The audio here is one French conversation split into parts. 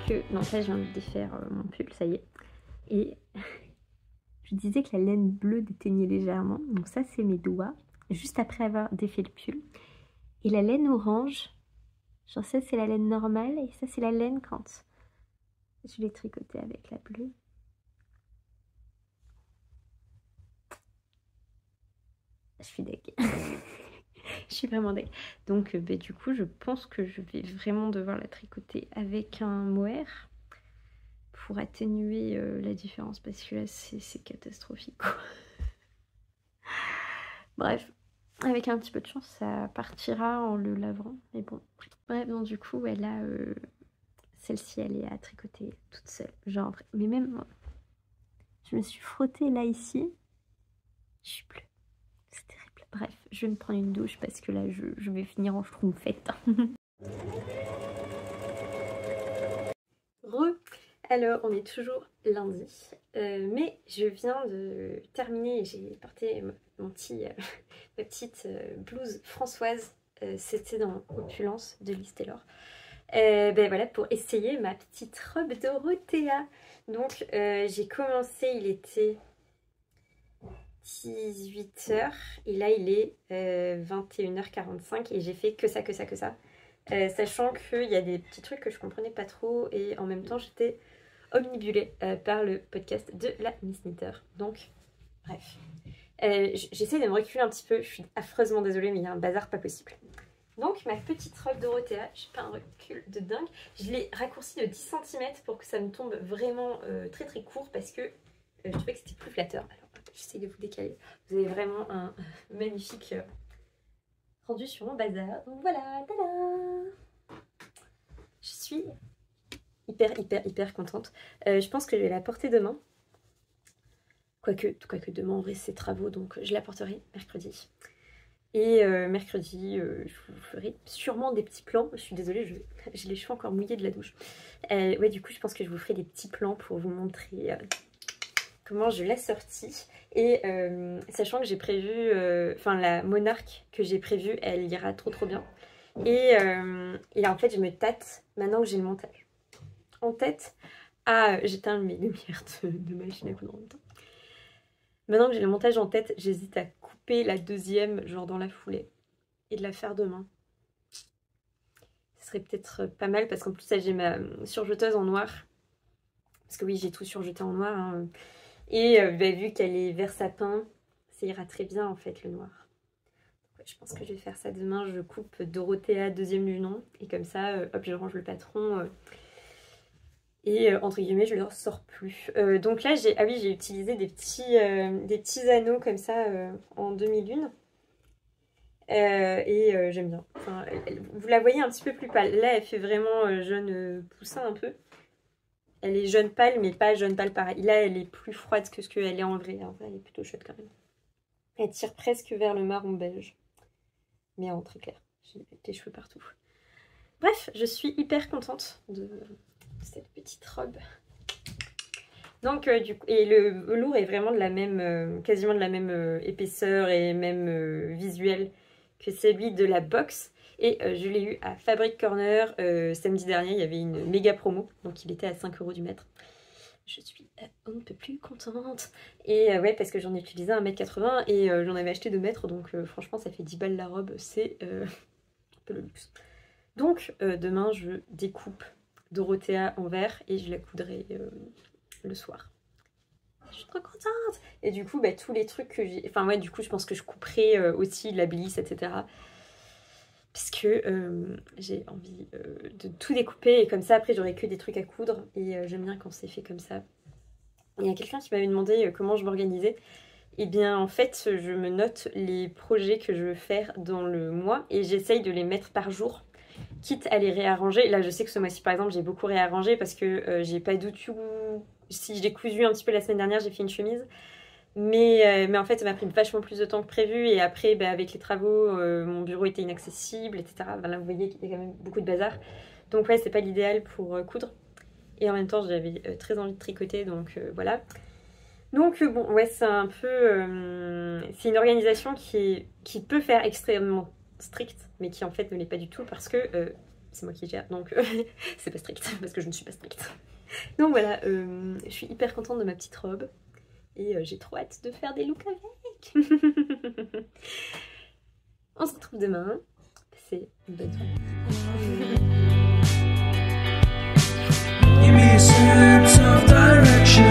que... Non, ça je viens de défaire mon pull, ça y est. Et je disais que la laine bleue déteignait légèrement. Donc ça c'est mes doigts, juste après avoir défait le pull. Et la laine orange, genre ça c'est la laine normale et ça c'est la laine quand je l'ai tricotée avec la bleue. Je suis deg. Je suis vraiment deg. Donc du coup je pense que je vais vraiment devoir la tricoter avec un mohair pour atténuer la différence parce que là c'est catastrophique quoi. Bref, avec un petit peu de chance ça partira en le lavant, mais bon. Bref, donc du coup ouais, là celle-ci elle est à tricoter toute seule, genre, mais même je me suis frottée là ici, je suis bleue, c'est terrible. Bref, je vais me prendre une douche parce que là je vais finir en schtroumpfette. Alors on est toujours lundi, mais je viens de terminer, j'ai porté ma petite blouse Françoise, c'était dans Opulence de Liz Taylor. Ben voilà, pour essayer ma petite robe Dorothea. Donc j'ai commencé, il était 18h et là il est 21h45 et j'ai fait que ça. Sachant qu'il y a des petits trucs que je comprenais pas trop et en même temps j'étais omnibulée par le podcast de la Miss Knitter. Donc bref, j'essaie de me reculer un petit peu, je suis affreusement désolée mais il y a un bazar pas possible. Donc ma petite robe Dorothea, j'ai pas un recul de dingue, je l'ai raccourcie de 10 cm pour que ça me tombe vraiment très très court parce que je trouvais que c'était plus flatteur. Alors j'essaie de vous décaler, vous avez vraiment un magnifique rendu sur mon bazar. Donc voilà, tada! Je suis hyper contente. Je pense que je vais la porter demain. Quoique demain en vrai c'est travaux donc je la porterai mercredi. Et mercredi, je vous ferai sûrement des petits plans. Je suis désolée, j'ai les cheveux encore mouillés de la douche. Ouais, du coup, je pense que je vous ferai des petits plans pour vous montrer comment je l'ai sortie. Et sachant que j'ai prévu, enfin la monarque que j'ai prévue, elle ira trop bien. Et là, en fait, je me tâte maintenant que j'ai le montage en tête. J'éteins mes lumières de machine à coudre en même temps. Maintenant que j'ai le montage en tête, j'hésite à couper la deuxième, genre dans la foulée, et de la faire demain. Ce serait peut-être pas mal, parce qu'en plus, j'ai ma surjeteuse en noir. Parce que oui, j'ai tout surjeté en noir. Hein. Et vu qu'elle est vert sapin, ça ira très bien, en fait, le noir. Ouais, je pense que je vais faire ça demain. Je coupe Dorothea, deuxième du nom. Et comme ça, hop, je range le patron... Et entre guillemets, je ne le ressors plus. Donc là, j'ai utilisé des petits anneaux comme ça en demi-lune. Et j'aime bien. Enfin, vous la voyez un petit peu plus pâle. Là, elle fait vraiment jaune poussin un peu. Elle est jaune pâle, mais pas jaune pâle pareil. Là, elle est plus froide que ce qu'elle est en vrai. En vrai, elle est plutôt chouette quand même. Elle tire presque vers le marron beige. Mais en très clair. J'ai des cheveux partout. Bref, je suis hyper contente de cette petite robe. Donc du coup, et le velours est vraiment de la même, quasiment de la même épaisseur et même visuel que celui de la box. Et je l'ai eu à Fabric Corner samedi dernier, il y avait une méga promo, donc il était à 5 € du mètre. Je suis on ne peut plus contente. Et ouais, parce que j'en ai utilisé 1,80 m et j'en avais acheté 2 mètres, donc franchement ça fait 10 balles la robe, c'est un peu le luxe. Donc demain je découpe Dorothea en vert et je la coudrai le soir. Je suis trop contente. Et du coup, tous les trucs que j'ai... Enfin ouais, du coup, je pense que je couperai aussi la Bliss, etc. Parce que j'ai envie de tout découper. Et comme ça, après, j'aurai que des trucs à coudre. Et j'aime bien quand c'est fait comme ça. Il y a quelqu'un qui m'avait demandé comment je m'organisais. Et bien, en fait, je me note les projets que je veux faire dans le mois. Et j'essaye de les mettre par jour. Quitte à les réarranger. Là, je sais que ce mois-ci, par exemple, j'ai beaucoup réarrangé parce que j'ai pas du tout... Si je l'ai cousu un petit peu la semaine dernière, j'ai fait une chemise. Mais en fait, ça m'a pris vachement plus de temps que prévu. Et après, avec les travaux, mon bureau était inaccessible, etc. Là, vous voyez qu'il y a quand même beaucoup de bazar. Donc ouais, c'est pas l'idéal pour coudre. Et en même temps, j'avais très envie de tricoter, donc voilà. Donc bon, ouais, c'est un peu... c'est une organisation qui peut faire extrêmement stricte, mais qui en fait ne l'est pas du tout parce que c'est moi qui gère, donc c'est pas strict, parce que je ne suis pas stricte. Donc voilà, je suis hyper contente de ma petite robe, et j'ai trop hâte de faire des looks avec. On se retrouve demain, c'est une bonne soirée. Give me a sense of direction.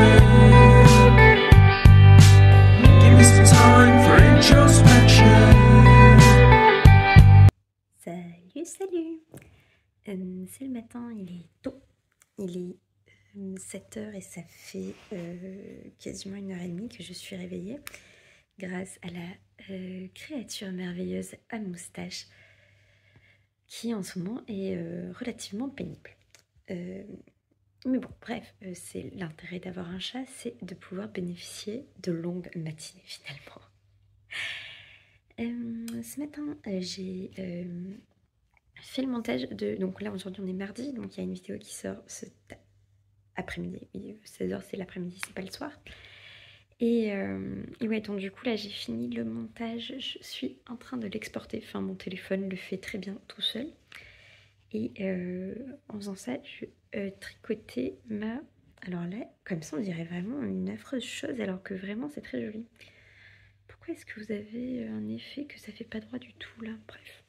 Give me some time for introspection. Salut. C'est le matin, il est tôt. Il est 7h et ça fait quasiment 1h30 que je suis réveillée grâce à la créature merveilleuse à moustache qui en ce moment est relativement pénible. Mais bon, bref, c'est l'intérêt d'avoir un chat, c'est de pouvoir bénéficier de longues matinées finalement. Ce matin, j'ai fait le montage de... Donc là, aujourd'hui, on est mardi, donc il y a une vidéo qui sort cet après-midi. Oui, 16h, c'est l'après-midi, c'est pas le soir. Et ouais, donc du coup, là, j'ai fini le montage. Je suis en train de l'exporter. Enfin, mon téléphone le fait très bien tout seul. Et en faisant ça, je tricotais ma... Alors là, comme ça, on dirait vraiment une affreuse chose, alors que vraiment, c'est très joli. Pourquoi est-ce que vous avez un effet que ça fait pas droit du tout, là? Bref.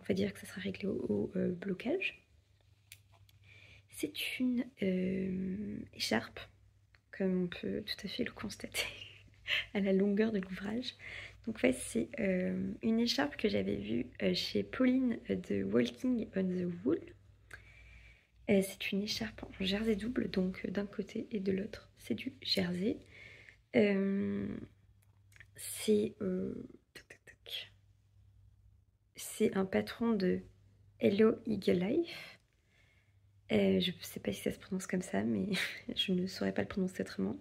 On va dire que ça sera réglé au blocage. C'est une écharpe, comme on peut tout à fait le constater à la longueur de l'ouvrage. Donc ouais, c'est une écharpe que j'avais vue chez Pauline de Walking on the Wool. C'est une écharpe en jersey double, donc d'un côté et de l'autre, c'est du jersey. C'est un patron de Hello Eagle Life. Je ne sais pas si ça se prononce comme ça, mais je ne saurais pas le prononcer autrement.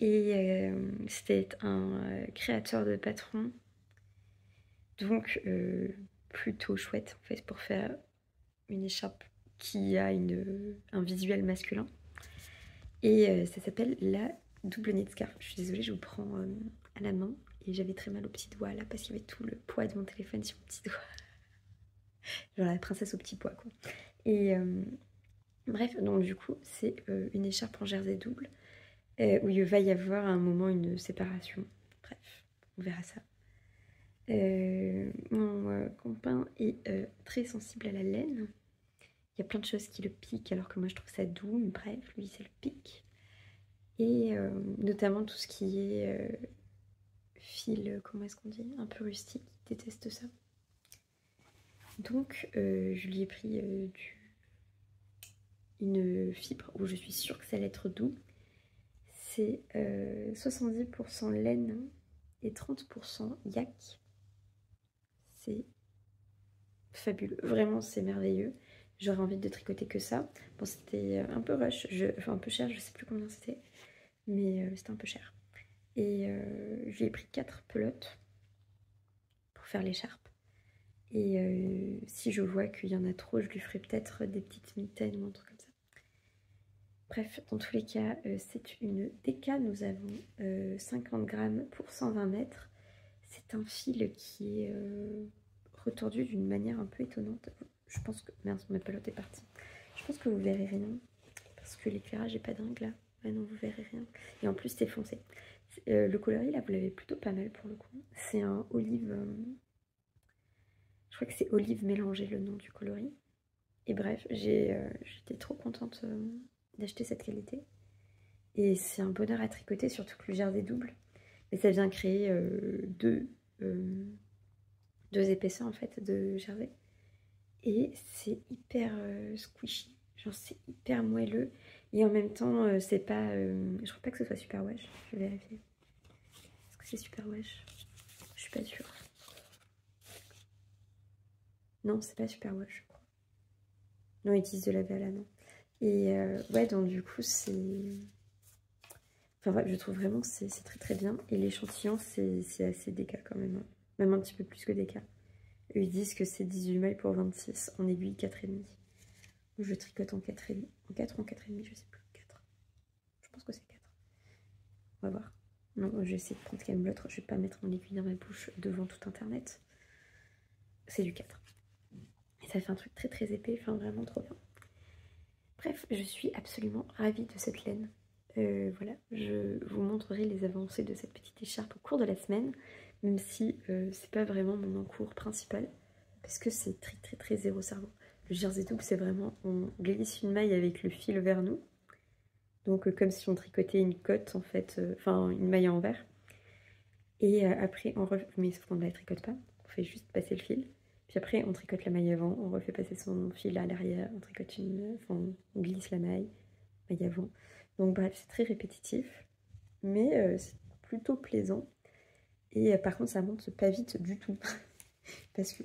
Et c'était un créateur de patron, donc plutôt chouette en fait pour faire une écharpe qui a un visuel masculin. Et ça s'appelle la double knit scarf. Je suis désolée, je vous prends à la main et j'avais très mal au petit doigt là parce qu'il y avait tout le poids de mon téléphone sur mon petit doigt. Genre la princesse au petit pois quoi. Et bref, donc du coup c'est une écharpe en jersey double où il va y avoir à un moment une séparation. Bref, on verra ça. Mon copain est très sensible à la laine. Il y a plein de choses qui le piquent alors que moi je trouve ça doux, mais bref, lui ça le pique. Et notamment tout ce qui est fil, comment est-ce qu'on dit, un peu rustique, il déteste ça. Donc je lui ai pris une fibre où je suis sûre que ça allait être doux. C'est 70% laine et 30% yak. C'est fabuleux, vraiment c'est merveilleux. J'aurais envie de tricoter que ça. Bon, c'était un peu rush, enfin un peu cher, je sais plus combien c'était, mais c'était un peu cher. Et j'ai pris 4 pelotes pour faire l'écharpe. Et si je vois qu'il y en a trop, je lui ferai peut-être des petites mitaines ou un truc comme ça. Bref, dans tous les cas, c'est une DK. Nous avons 50 grammes pour 120 mètres. C'est un fil qui est retordu d'une manière un peu étonnante. Je pense que... Merde, ma pelote est partie. Je pense que vous verrez rien. Parce que l'éclairage est pas dingue là. Ouais, non, vous verrez rien. Et en plus, c'est foncé. Le coloris, là, vous l'avez plutôt pas mal pour le coup. C'est un olive... je crois que c'est olive mélangée, le nom du coloris. Et bref, j'étais trop contente d'acheter cette qualité. Et c'est un bonheur à tricoter, surtout que le jersey double. Mais ça vient créer deux épaisseurs, en fait, de jersey. Et c'est hyper squishy. Genre, c'est hyper moelleux. Et en même temps, c'est pas... je crois pas que ce soit super wash. Je vais vérifier. Est-ce que c'est super wash? Je suis pas sûre. Non, c'est pas super wash, je crois. Non, ils disent de laver à la main. Et ouais, donc du coup, c'est... Enfin, ouais, je trouve vraiment que c'est très très bien. Et l'échantillon, c'est assez déca quand même. Hein. Même un petit peu plus que déca. Eux, ils disent que c'est 18 mailles pour 26, en aiguille 4,5. Je tricote en 4,5. En 4 ou en 4,5, je sais plus. 4. Je pense que c'est 4. On va voir. Non, je vais essayer de prendre quand même l'autre. Je vais pas mettre mon aiguille dans ma bouche devant tout internet. C'est du 4. Et ça ça fait un truc très très épais, enfin vraiment trop bien. Bref, je suis absolument ravie de cette laine. Voilà, je vous montrerai les avancées de cette petite écharpe au cours de la semaine, même si c'est pas vraiment mon encours principal, parce que c'est très très très zéro cerveau. Le jersey double, c'est vraiment, on glisse une maille avec le fil vers nous, donc comme si on tricotait une cotte en fait, enfin une maille à envers. Et après, on refait, mais sauf qu'on ne la tricote pas, on fait juste passer le fil. Puis après, on tricote la maille avant, on refait passer son fil à l'arrière, on tricote enfin, on glisse la maille avant. Donc bref, c'est très répétitif, mais c'est plutôt plaisant. Et par contre, ça monte pas vite du tout. Parce que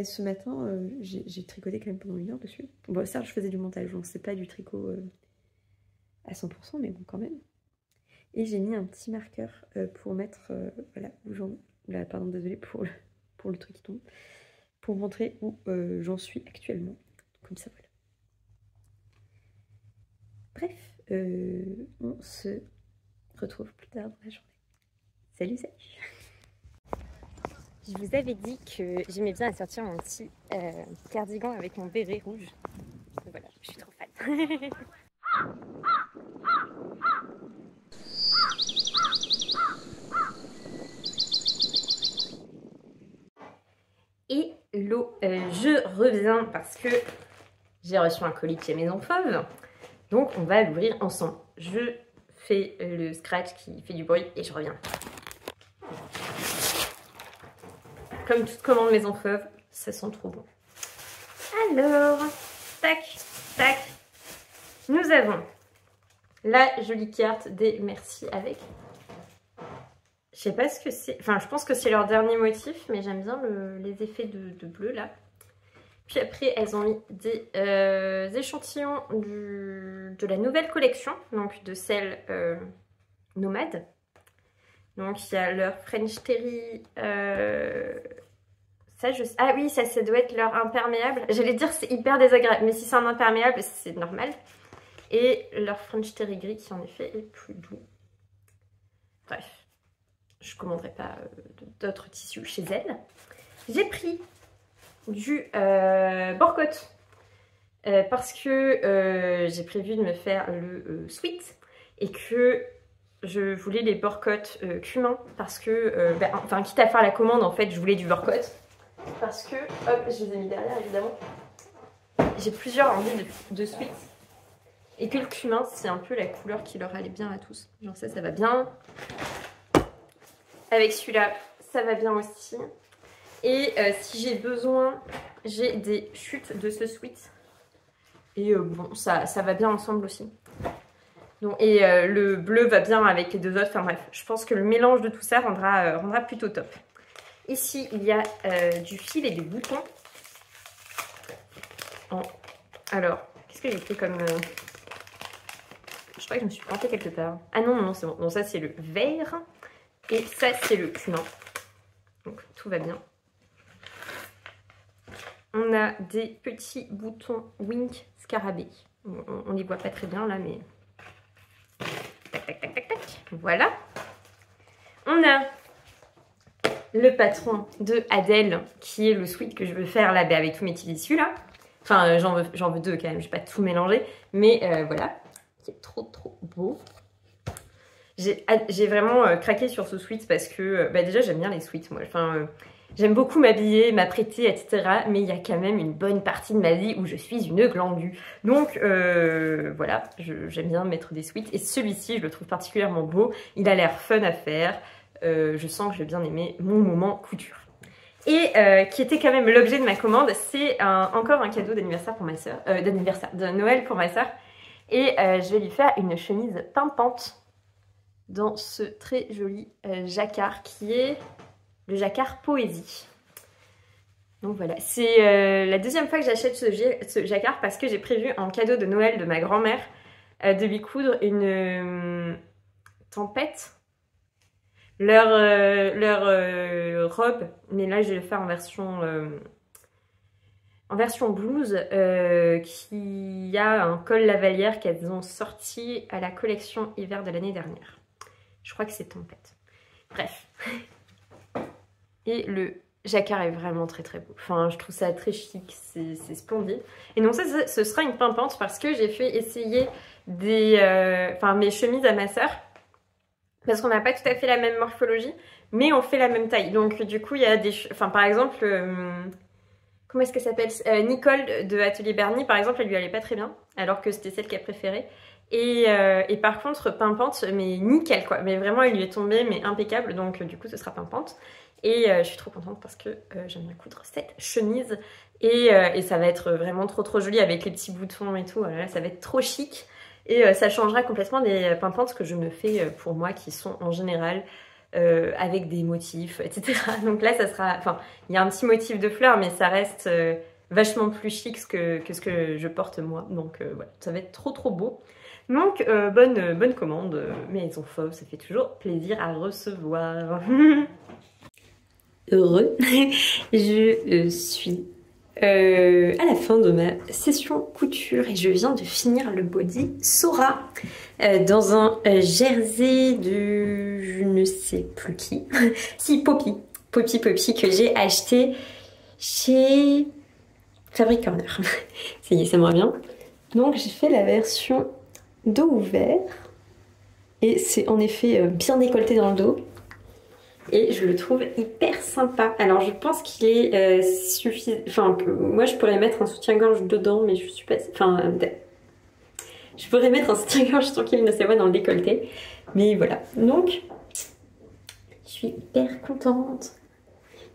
ce matin, j'ai tricoté quand même pendant 1 heure dessus. Bon, ça, je faisais du montage, donc c'est pas du tricot à 100%, mais bon, quand même. Et j'ai mis un petit marqueur pour mettre, voilà, où là, pardon, désolée pour le truc qui tombe, pour montrer où j'en suis actuellement. Comme ça, voilà. Bref, on se retrouve plus tard dans la journée. Salut, salut! Je vous avais dit que j'aimais bien sortir mon petit cardigan avec mon béret rouge. Voilà, je suis trop fan. Hello, je reviens parce que j'ai reçu un colis de chez Maison Fauve. Donc on va l'ouvrir ensemble. Je fais le scratch qui fait du bruit et je reviens. Comme toute commande Maison Fauve, ça sent trop bon. Alors, tac, tac. Nous avons la jolie carte des merci avec. Je sais pas ce que c'est. Enfin, je pense que c'est leur dernier motif, mais j'aime bien les effets de bleu là. Puis après, elles ont mis des échantillons de la nouvelle collection, donc de celle nomade. Donc il y a leur French Terry. Ah oui, ça doit être leur imperméable. J'allais dire c'est hyper désagréable, mais si c'est un imperméable, c'est normal. Et leur French Terry gris qui en effet est plus doux. Bref, je ne commanderai pas d'autres tissus chez elles. J'ai pris du Borcotte parce que j'ai prévu de me faire le sweat et que je voulais les Borcotte cumin parce que, enfin quitte à faire la commande en fait je voulais du Borcotte parce que, hop je les ai mis derrière évidemment, j'ai plusieurs envies de sweat et que le cumin c'est un peu la couleur qui leur allait bien à tous, genre ça va bien, avec celui-là ça va bien aussi. Et si j'ai besoin, j'ai des chutes de ce sweat. Et bon, ça va bien ensemble aussi. Donc, et le bleu va bien avec les deux autres. Enfin bref, je pense que le mélange de tout ça rendra plutôt top. Ici, il y a du fil et des boutons. Alors, qu'est-ce que j'ai pris comme... Je crois que je me suis plantée quelque part. Ah non, non, c'est bon. Donc ça, c'est le vert. Et ça, c'est le cumin. Donc, tout va bien. On a des petits boutons Wink Scarabée. On les voit pas très bien là, mais... Tac, tac, tac, tac, tac. Voilà. On a le patron de Adèle, qui est le sweat que je veux faire là, avec tous mes petits tissus là. Enfin, j'en veux 2 quand même, je vais pas tout mélanger. Mais voilà, qui est trop beau. J'ai vraiment craqué sur ce sweat parce que déjà j'aime bien les sweats moi. Enfin, j'aime beaucoup m'habiller, m'apprêter, etc. Mais il y a quand même une bonne partie de ma vie où je suis une glandue. Donc voilà, j'aime bien mettre des sweats. Et celui-ci, je le trouve particulièrement beau. Il a l'air fun à faire. Je sens que j'ai bien aimé mon moment couture. Et qui était quand même l'objet de ma commande, c'est encore un cadeau d'anniversaire pour ma soeur. De Noël pour ma soeur. Et je vais lui faire une chemise pimpante dans ce très joli jacquard qui est le jacquard Poésie. Donc voilà, c'est la deuxième fois que j'achète ce jacquard parce que j'ai prévu en cadeau de Noël de ma grand-mère de lui coudre une tempête. Leur robe, mais là je vais le faire en version blouse qui a un col lavalière qu'elles ont sorti à la collection hiver de l'année dernière. Je crois que c'est tempête. Bref. Et le Jacquard est vraiment très très beau. Enfin, je trouve ça très chic, c'est splendide. Et donc ça, ce sera une pimpante parce que j'ai fait essayer mes chemises à ma sœur. Parce qu'on n'a pas tout à fait la même morphologie, mais on fait la même taille. Donc du coup, il y a des... Enfin, par exemple, comment est-ce qu'elle s'appelle, Nicole de Atelier Bernie, par exemple, elle lui allait pas très bien, alors que c'était celle qu'elle préférait. Et par contre, pimpante, mais nickel quoi. Mais vraiment, elle lui est tombée, mais impeccable. Donc du coup, ce sera pimpante. Et je suis trop contente parce que j'aime bien coudre cette chemise. Et ça va être vraiment trop trop joli avec les petits boutons et tout. Voilà, ça va être trop chic. Et ça changera complètement des pimpantes que je me fais pour moi qui sont en général avec des motifs, etc. Donc là, ça sera... Enfin, il y a un petit motif de fleurs, mais ça reste vachement plus chic que ce que je porte moi. Donc voilà, ça va être trop trop beau. Donc bonne commande, Maison Fauve, ça fait toujours plaisir à recevoir. Heureux, je suis à la fin de ma session couture et je viens de finir le body Sora dans un jersey de je ne sais plus qui, si Poppy que j'ai acheté chez Fabric Corner. Ça y est, ça me revient. Donc j'ai fait la version dos ouvert et c'est en effet bien décolleté dans le dos. Et je le trouve hyper sympa. Alors je pense qu'il est suffisant. Enfin, que moi je pourrais mettre un soutien-gorge dedans, mais je suis pas. Enfin, je pourrais mettre un soutien-gorge sans qu'il ne se voit dans le décolleté. Mais voilà. Donc, je suis hyper contente.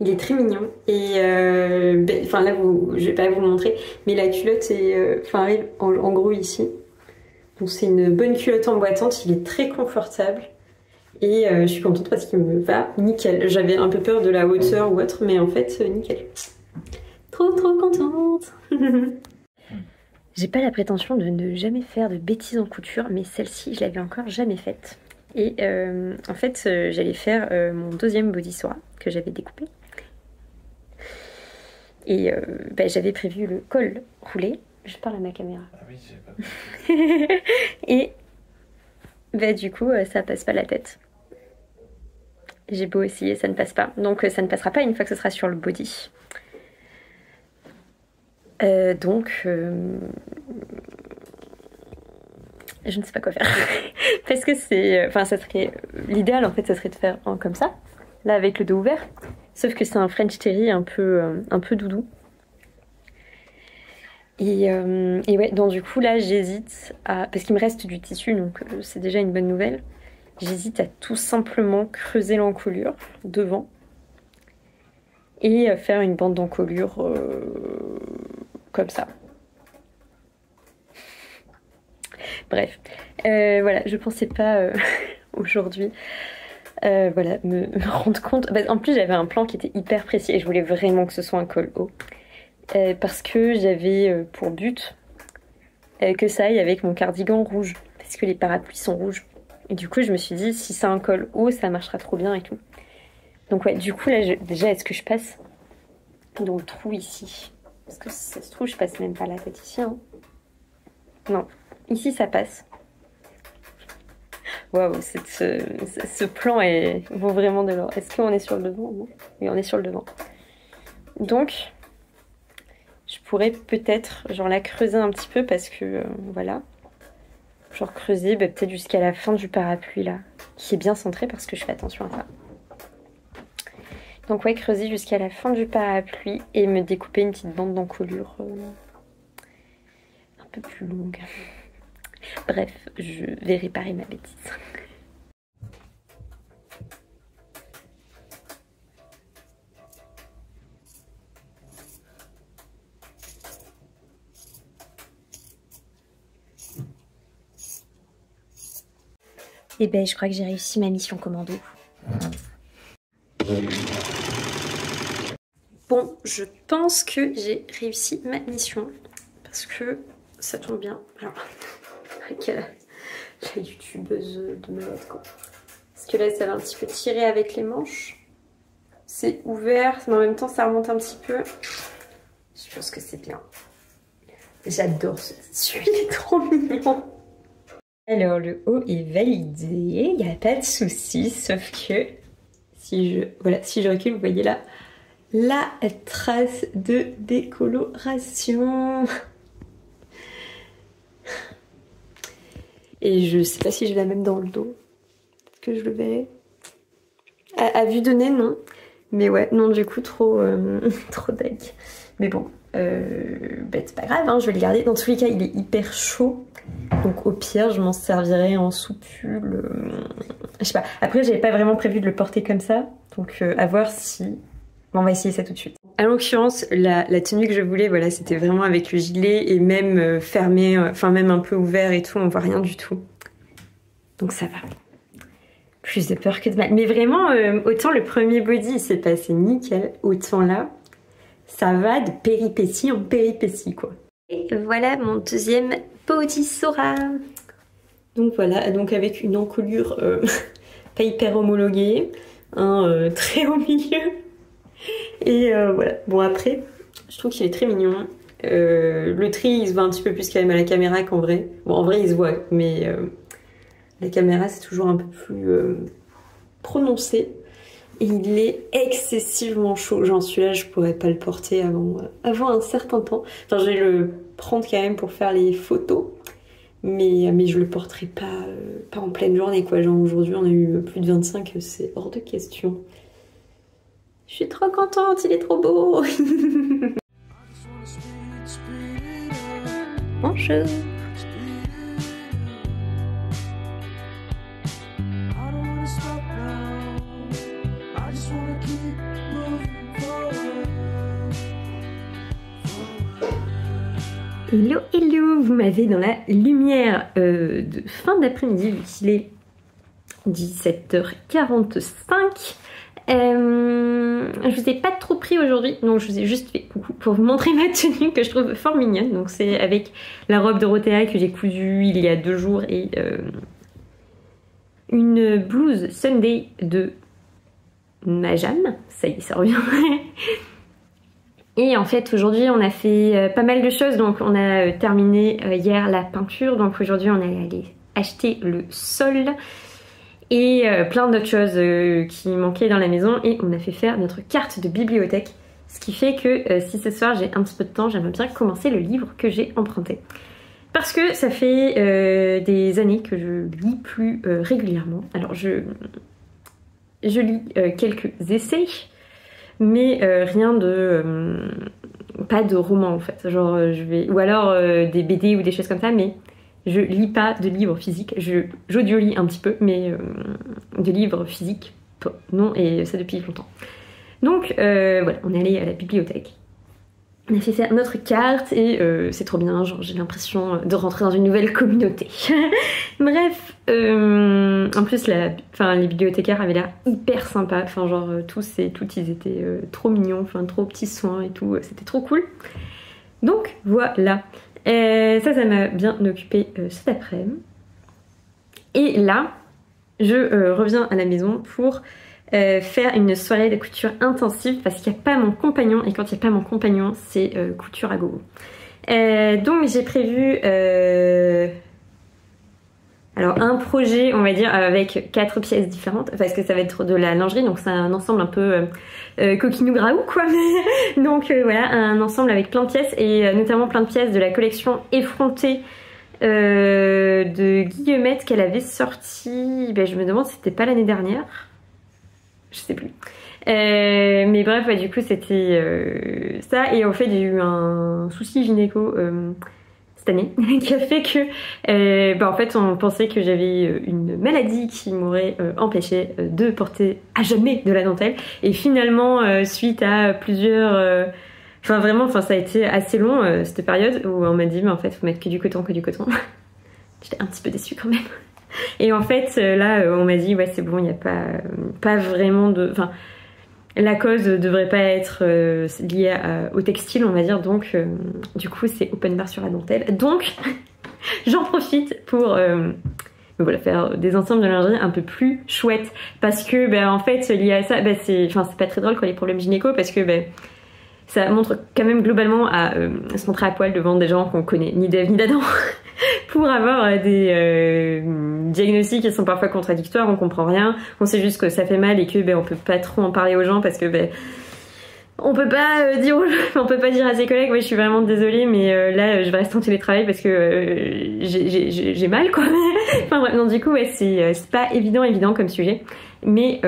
Il est très mignon. Et enfin là, je vais pas vous montrer, mais la culotte arrive en gros ici. Donc c'est une bonne culotte emboîtante. Il est très confortable. Et je suis contente parce qu'il me va nickel. J'avais un peu peur de la hauteur ou autre, mais en fait, nickel. Trop trop contente. J'ai pas la prétention de ne jamais faire de bêtises en couture, mais celle-ci, je l'avais encore jamais faite. Et en fait, j'allais faire mon deuxième body Sora que j'avais découpé. Et j'avais prévu le col roulé. Je parle à ma caméra. Ah oui, j'ai pas. Et du coup, ça passe pas la tête. J'ai beau essayer, ça ne passe pas. Donc ça ne passera pas une fois que ce sera sur le body. Je ne sais pas quoi faire. Parce que c'est... Enfin, ça serait... L'idéal, en fait, ça serait de faire un comme ça. Là, avec le dos ouvert. Sauf que c'est un French terry un peu doudou. Et ouais, donc du coup, là, j'hésite à... Parce qu'il me reste du tissu, donc c'est déjà une bonne nouvelle. J'hésite à tout simplement creuser l'encolure devant et faire une bande d'encolure comme ça. Bref, voilà, je pensais pas aujourd'hui me rendre compte. En plus, j'avais un plan qui était hyper précis et je voulais vraiment que ce soit un col haut parce que j'avais pour but que ça aille avec mon cardigan rouge parce que les parapluies sont rouges. Et du coup, je me suis dit, si c'est un col haut, ça marchera trop bien et tout. Donc ouais, du coup, là, déjà, est-ce que je passe dans le trou ici? Parce que si ça se trouve, je passe même pas la tête ici. Hein. Non, ici, ça passe. Waouh, ce plan vaut vraiment de l'or. Est-ce qu'on est sur le devant? Oui, on est sur le devant. Donc, je pourrais peut-être, genre, la creuser un petit peu parce que, voilà. Genre creuser peut-être jusqu'à la fin du parapluie là, qui est bien centré parce que je fais attention à ça. Donc ouais, creuser jusqu'à la fin du parapluie et me découper une petite bande d'encolure un peu plus longue. Bref, je vais réparer ma bêtise. Et je crois que j'ai réussi ma mission commando. Bon, je pense que j'ai réussi ma mission. Parce que ça tombe bien. Alors, la youtubeuse de Melette, quoi. Parce que là, ça va un petit peu tirer avec les manches. C'est ouvert, mais en même temps, ça remonte un petit peu. Je pense que c'est bien. J'adore ce tissu, il est trop mignon. Alors le haut est validé, il n'y a pas de souci, sauf que si je recule, vous voyez là, la trace de décoloration. Et je sais pas si je la mets dans le dos. Peut-être que je le verrai. À vue de nez, non. Mais ouais, non, du coup, trop deg. Mais bon, c'est pas grave, hein, je vais le garder. Dans tous les cas, il est hyper chaud. Donc au pire, je m'en servirai en sous-pull. Je sais pas. Après, j'avais pas vraiment prévu de le porter comme ça. Donc à voir si... Bon, on va essayer ça tout de suite. À l'occurrence, la tenue que je voulais, voilà, c'était vraiment avec le gilet et même fermé, enfin même un peu ouvert et tout, on voit rien du tout. Donc ça va. Plus de peur que de mal. Mais vraiment, autant le premier body il s'est passé nickel, autant là, ça va de péripétie en péripétie quoi. Et voilà mon deuxième body Sora. Donc voilà, donc avec une encolure pas hyper homologuée, un très au milieu. Et voilà, bon après, je trouve qu'il est très mignon. Le tri il se voit un petit peu plus quand même à la caméra qu'en vrai. Bon en vrai il se voit, mais la caméra c'est toujours un peu plus prononcé. Et il est excessivement chaud. Genre celui-là je pourrais pas le porter avant un certain temps. Enfin je vais le prendre quand même pour faire les photos. Mais je le porterai pas en pleine journée quoi. Genre aujourd'hui on a eu plus de 25, c'est hors de question. Je suis trop contente, il est trop beau. Bonjour. Hello, hello, vous m'avez dans la lumière de fin d'après-midi, vu qu'il est 17h45. Je vous ai pas trop pris aujourd'hui, donc je vous ai juste fait coucou pour vous montrer ma tenue que je trouve fort mignonne. Donc c'est avec la robe Dorothea que j'ai cousue il y a 2 jours et une blouse Sunday de Majam. Ça y est, ça revient. Et en fait aujourd'hui on a fait pas mal de choses, donc on a terminé hier la peinture, donc aujourd'hui on est allé acheter le sol et plein d'autres choses qui manquaient dans la maison, et on a fait faire notre carte de bibliothèque, ce qui fait que si ce soir j'ai un petit peu de temps, j'aimerais bien commencer le livre que j'ai emprunté. Parce que ça fait des années que je lis plus régulièrement. Alors je lis quelques essais, mais rien de... pas de romans en fait. Genre ou alors des BD ou des choses comme ça, mais je lis pas de livres physiques. J'audio-lis un petit peu, mais de livres physiques, non, et ça depuis longtemps. Donc voilà, on est allé à la bibliothèque. On a fait faire notre carte et c'est trop bien, genre j'ai l'impression de rentrer dans une nouvelle communauté. Bref, en plus les bibliothécaires avaient l'air hyper sympas, enfin genre tous ils étaient trop mignons, enfin trop petits soins et tout, c'était trop cool. Donc voilà, ça m'a bien occupé cet après-midi. Et là, je reviens à la maison pour faire une soirée de couture intensive parce qu'il n'y a pas mon compagnon, et quand il n'y a pas mon compagnon c'est couture à gogo. Donc j'ai prévu alors un projet on va dire avec 4 pièces différentes parce que ça va être de la lingerie, donc c'est un ensemble un peu coquinou graou quoi. Donc voilà, un ensemble avec plein de pièces, et notamment plein de pièces de la collection Effrontée de Guillemette qu'elle avait sorti, je me demande si c'était pas l'année dernière, je sais plus. Mais bref, du coup c'était ça, et en fait j'ai eu un souci gynéco cette année qui a fait que en fait on pensait que j'avais une maladie qui m'aurait empêché de porter à jamais de la dentelle, et finalement suite à plusieurs ça a été assez long cette période où on m'a dit mais en fait faut mettre que du coton. J'étais un petit peu déçue quand même. Et en fait là on m'a dit ouais c'est bon, il n'y a pas vraiment de... Enfin la cause devrait pas être liée au textile on va dire, donc du coup c'est open bar sur la dentelle. Donc j'en profite pour voilà, faire des ensembles de lingerie un peu plus chouettes, parce que en fait lié à ça c'est pas très drôle quoi les problèmes gynéco, parce que ça montre quand même globalement à se montrer à poil devant des gens qu'on connaît ni d'Ève ni d'Adam pour avoir des diagnostics qui sont parfois contradictoires, on comprend rien, on sait juste que ça fait mal et que on peut pas trop en parler aux gens parce que on peut pas dire on peut pas dire à ses collègues ouais je suis vraiment désolée mais là je vais rester en télétravail parce que j'ai mal quoi. Enfin bref non du coup ouais c'est pas évident comme sujet mais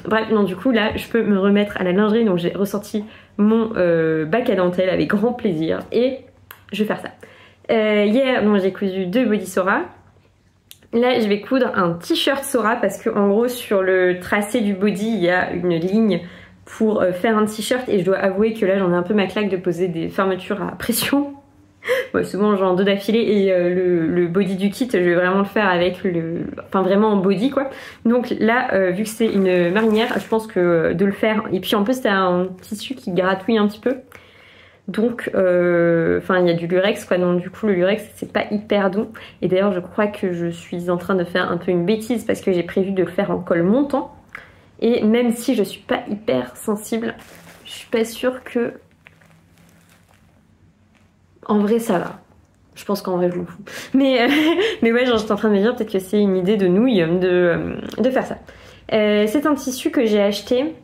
bref non du coup là je peux me remettre à la lingerie donc j'ai ressorti mon bac à dentelle avec grand plaisir et je vais faire ça. Hier bon, j'ai cousu 2 body Sora. Là je vais coudre un t-shirt Sora parce que en gros sur le tracé du body il y a une ligne pour faire un t-shirt et je dois avouer que là j'en ai un peu ma claque de poser des fermetures à pression. Ouais, souvent j'en 2 d'affilée et le body du kit je vais vraiment le faire avec enfin vraiment en body quoi. Donc là vu que c'est une marinière je pense que de le faire et puis en plus c'est un tissu qui gratouille un petit peu. Donc enfin il y a du lurex quoi donc du coup le lurex c'est pas hyper doux et d'ailleurs je crois que je suis en train de faire un peu une bêtise parce que j'ai prévu de le faire en col montant. Et même si je suis pas hyper sensible, je suis pas sûre que... En vrai ça va. Je pense qu'en vrai je m'en fous. Mais ouais genre j'étais en train de me dire peut-être que c'est une idée de nouille de faire ça. C'est un tissu que j'ai acheté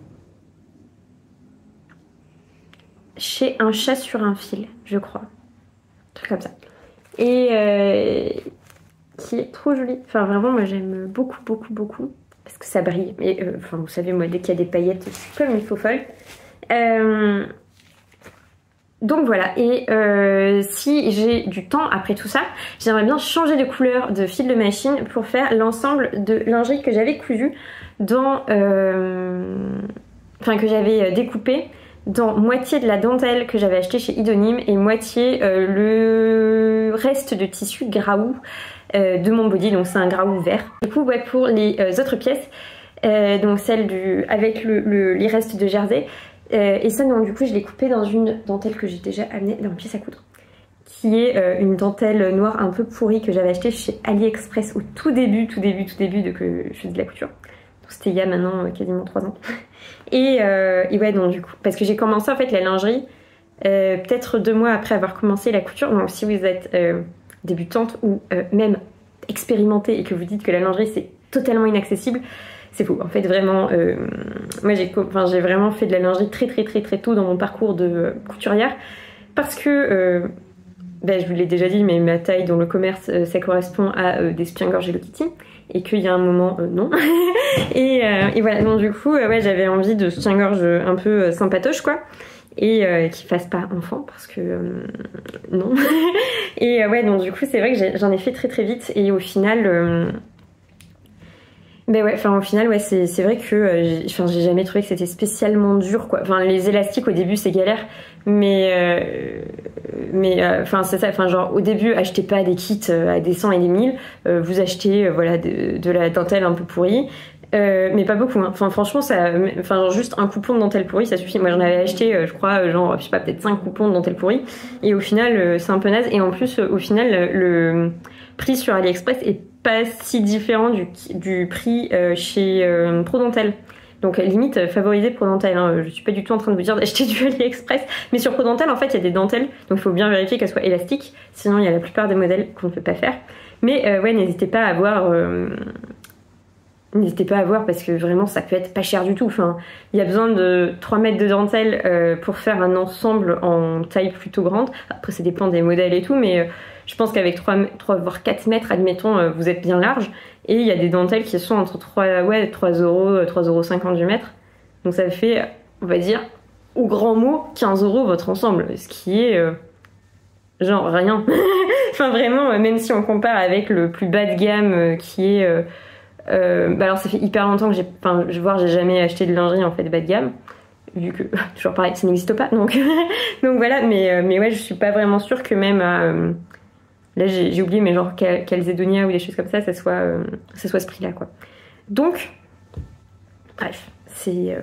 chez Un chat sur un fil, je crois. Un truc comme ça. Et qui est trop joli. Enfin vraiment moi j'aime beaucoup. Parce que ça brille. Et enfin, vous savez, moi, dès qu'il y a des paillettes, je suis comme une faux folle. Donc voilà. Et si j'ai du temps après tout ça, j'aimerais bien changer de couleur de fil de machine pour faire l'ensemble de lingerie que j'avais cousu dans... Enfin, que j'avais découpé dans moitié de la dentelle que j'avais acheté chez Idonyme et moitié le reste de tissu graoux de mon body, donc c'est un graoux vert. Du coup ouais pour les autres pièces, donc celle avec les restes de jersey, et ça non du coup je l'ai coupé dans une dentelle que j'ai déjà amenée dans la pièce à coudre, qui est une dentelle noire un peu pourrie que j'avais achetée chez AliExpress au tout début que je faisais de la couture. Donc c'était il y a maintenant quasiment 3 ans. Et ouais donc du coup, parce que j'ai commencé en fait la lingerie peut-être 2 mois après avoir commencé la couture, donc si vous êtes débutante ou même expérimentée et que vous dites que la lingerie c'est totalement inaccessible, c'est faux. En fait vraiment, moi j'ai vraiment fait de la lingerie très tôt dans mon parcours de couturière parce que, je vous l'ai déjà dit, mais ma taille dans le commerce ça correspond à des soutiens-gorge Hello Kitty et qu'il y a un moment non. et voilà, donc du coup ouais, j'avais envie de soutien-gorge un peu sympatoche quoi. Et qui fasse pas enfant parce que non. Et ouais donc du coup c'est vrai que j'en ai fait très vite et au final au final ouais c'est vrai que j'ai jamais trouvé que c'était spécialement dur quoi. Enfin les élastiques au début c'est galère mais c'est ça, enfin genre au début achetez pas des kits à des 100 et des 1000, vous achetez voilà de la dentelle un peu pourrie. Mais pas beaucoup hein. Enfin franchement ça, enfin genre juste un coupon de dentelle pourrie ça suffit. Moi j'en avais acheté je crois genre je sais pas peut-être 5 coupons de dentelle pourrie et au final c'est un peu naze et en plus au final le prix sur AliExpress est pas si différent du prix chez ProDental. Donc limite favorisé ProDental hein. Je suis pas du tout en train de vous dire d'acheter du AliExpress mais sur ProDental en fait il y a des dentelles donc il faut bien vérifier qu'elles soient élastiques sinon il y a la plupart des modèles qu'on ne peut pas faire mais ouais n'hésitez pas à voir N'hésitez pas à voir parce que vraiment ça peut être pas cher du tout. Enfin, il y a besoin de 3 mètres de dentelle pour faire un ensemble en taille plutôt grande. Après ça dépend des modèles et tout, mais je pense qu'avec 3 voire 4 mètres, admettons, vous êtes bien large. Et il y a des dentelles qui sont entre 3 euros, 3,50 € du mètre. Donc ça fait, on va dire, au grand mot, 15 € votre ensemble. Ce qui est genre rien. Enfin vraiment, même si on compare avec le plus bas de gamme qui est... alors ça fait hyper longtemps que j'ai jamais acheté de lingerie en fait bas de gamme vu que toujours pareil ça n'existe pas donc donc voilà mais ouais je suis pas vraiment sûre que même là j'ai oublié mais genre Calzedonia ou des choses comme ça soit ce prix là quoi. Donc bref c'est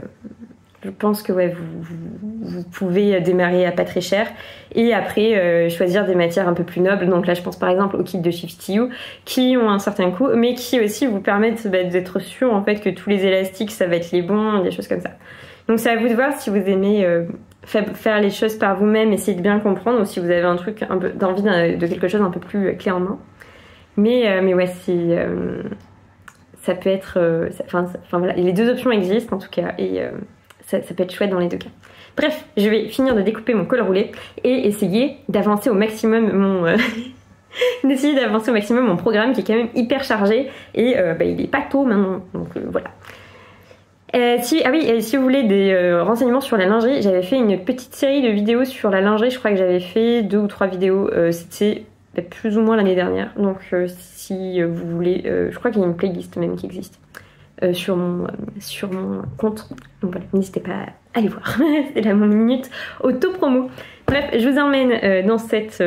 je pense que ouais, vous pouvez démarrer à pas très cher et après choisir des matières un peu plus nobles. Donc là je pense par exemple au kit de Shifty You qui ont un certain coût mais qui aussi vous permettent d'être sûr en fait que tous les élastiques ça va être les bons, des choses comme ça. Donc c'est à vous de voir si vous aimez faire les choses par vous-même, essayer de bien comprendre ou si vous avez un truc un peu d'envie de quelque chose un peu plus clé en main. Mais ouais ça peut être... Enfin voilà, les deux options existent en tout cas et... Ça peut être chouette dans les deux cas. Bref, je vais finir de découper mon col roulé et essayer d'avancer au maximum mon... d'essayer d'avancer au maximum mon programme qui est quand même hyper chargé et il est pas tôt maintenant, donc voilà. Si vous voulez des renseignements sur la lingerie, j'avais fait une petite série de vidéos sur la lingerie, je crois que j'avais fait 2 ou 3 vidéos, c'était plus ou moins l'année dernière, donc si vous voulez, je crois qu'il y a une playlist même qui existe sur mon compte, donc voilà, n'hésitez pas à aller voir. C'était là mon minute auto-promo. Bref, je vous emmène dans cette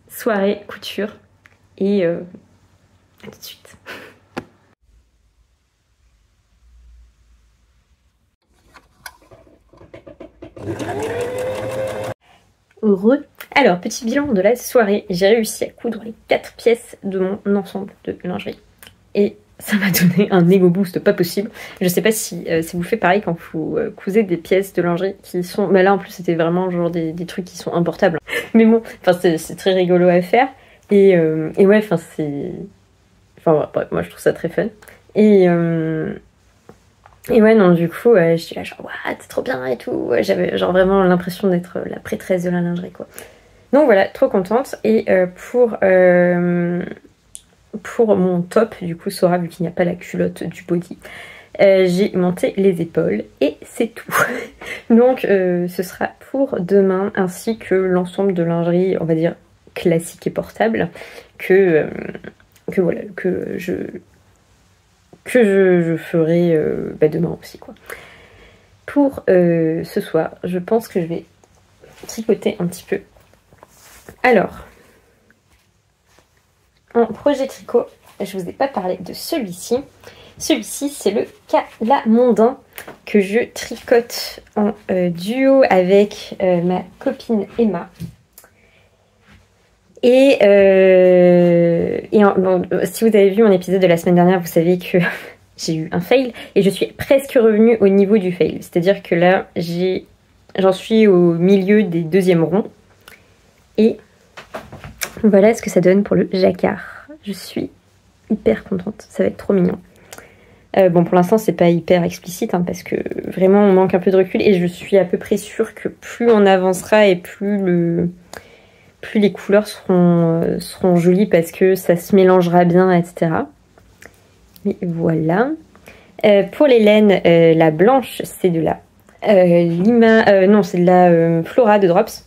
soirée couture et à tout de suite. Heureux. Alors, petit bilan de la soirée, j'ai réussi à coudre les 4 pièces de mon ensemble de lingerie et ça m'a donné un ego boost pas possible. Je sais pas si vous faites pareil quand vous cousez des pièces de lingerie qui sont... Mais là en plus c'était vraiment genre des trucs qui sont importables. Mais bon, c'est très rigolo à faire. Et ouais, enfin c'est... Enfin ouais, moi je trouve ça très fun. Et ouais, non, du coup, je suis là genre, waouh, c'est trop bien et tout. J'avais genre vraiment l'impression d'être la prêtresse de la lingerie, quoi. Donc voilà, trop contente. Et pour mon top, du coup, Sora, vu qu'il n'y a pas la culotte du body, j'ai monté les épaules et c'est tout. Donc ce sera pour demain, ainsi que l'ensemble de lingerie, on va dire, classique et portable, que je ferai demain aussi, quoi. Pour ce soir, je pense que je vais tricoter un petit peu. Alors, en projet tricot, je vous ai pas parlé de celui-ci. Celui-ci, c'est le Calamondin que je tricote en duo avec ma copine Emma. Et si vous avez vu mon épisode de la semaine dernière, vous savez que j'ai eu un fail et je suis presque revenue au niveau du fail. C'est-à-dire que là, j'en suis au milieu des 2e ronds. Et voilà ce que ça donne pour le jacquard. Je suis hyper contente, ça va être trop mignon. Bon, pour l'instant, c'est pas hyper explicite hein, parce que vraiment on manque un peu de recul et je suis à peu près sûre que plus on avancera et plus les couleurs seront jolies parce que ça se mélangera bien, etc. Mais voilà. Pour les laines, la blanche, c'est de la c'est de la Flora de Drops.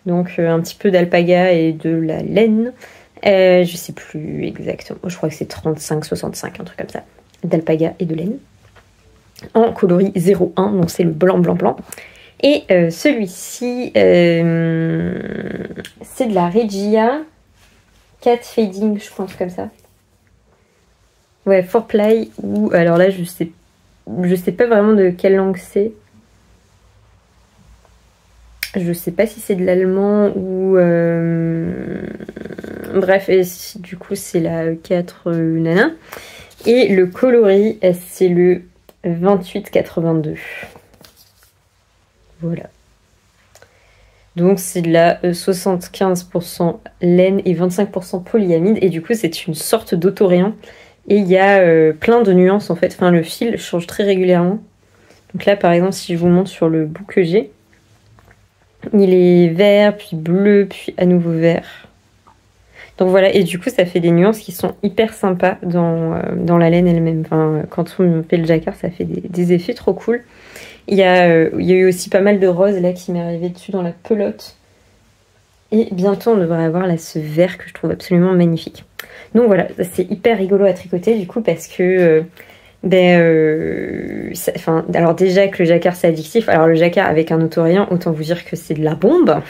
Donc un petit peu d'alpaga et de la laine. Je sais plus exactement. Je crois que c'est 35-65, un truc comme ça. D'alpaga et de laine. En coloris 01, donc c'est le blanc, blanc, blanc. Et celui-ci, c'est de la Regia 4 Fading, je pense, comme ça. Ouais, 4-ply, ou alors là, je sais pas vraiment de quelle langue c'est. Je sais pas si c'est de l'allemand ou... Bref, et du coup, c'est la 4 nana. Et le coloris, c'est le 2882. Voilà. Donc c'est de la 75% laine et 25% polyamide. Et du coup, c'est une sorte d'autorien. Et il y a plein de nuances en fait. Enfin, le fil change très régulièrement. Donc là, par exemple, si je vous montre sur le bout que j'ai, il est vert, puis bleu, puis à nouveau vert. Donc voilà, et du coup ça fait des nuances qui sont hyper sympas dans la laine elle-même. Enfin, quand on fait le jacquard, ça fait des effets trop cool. Il y a eu aussi pas mal de roses là qui m'est arrivé dessus dans la pelote. Et bientôt on devrait avoir là ce vert que je trouve absolument magnifique. Donc voilà, c'est hyper rigolo à tricoter du coup parce que... alors déjà que le jacquard c'est addictif, alors le jacquard avec un autorien, autant vous dire que c'est de la bombe.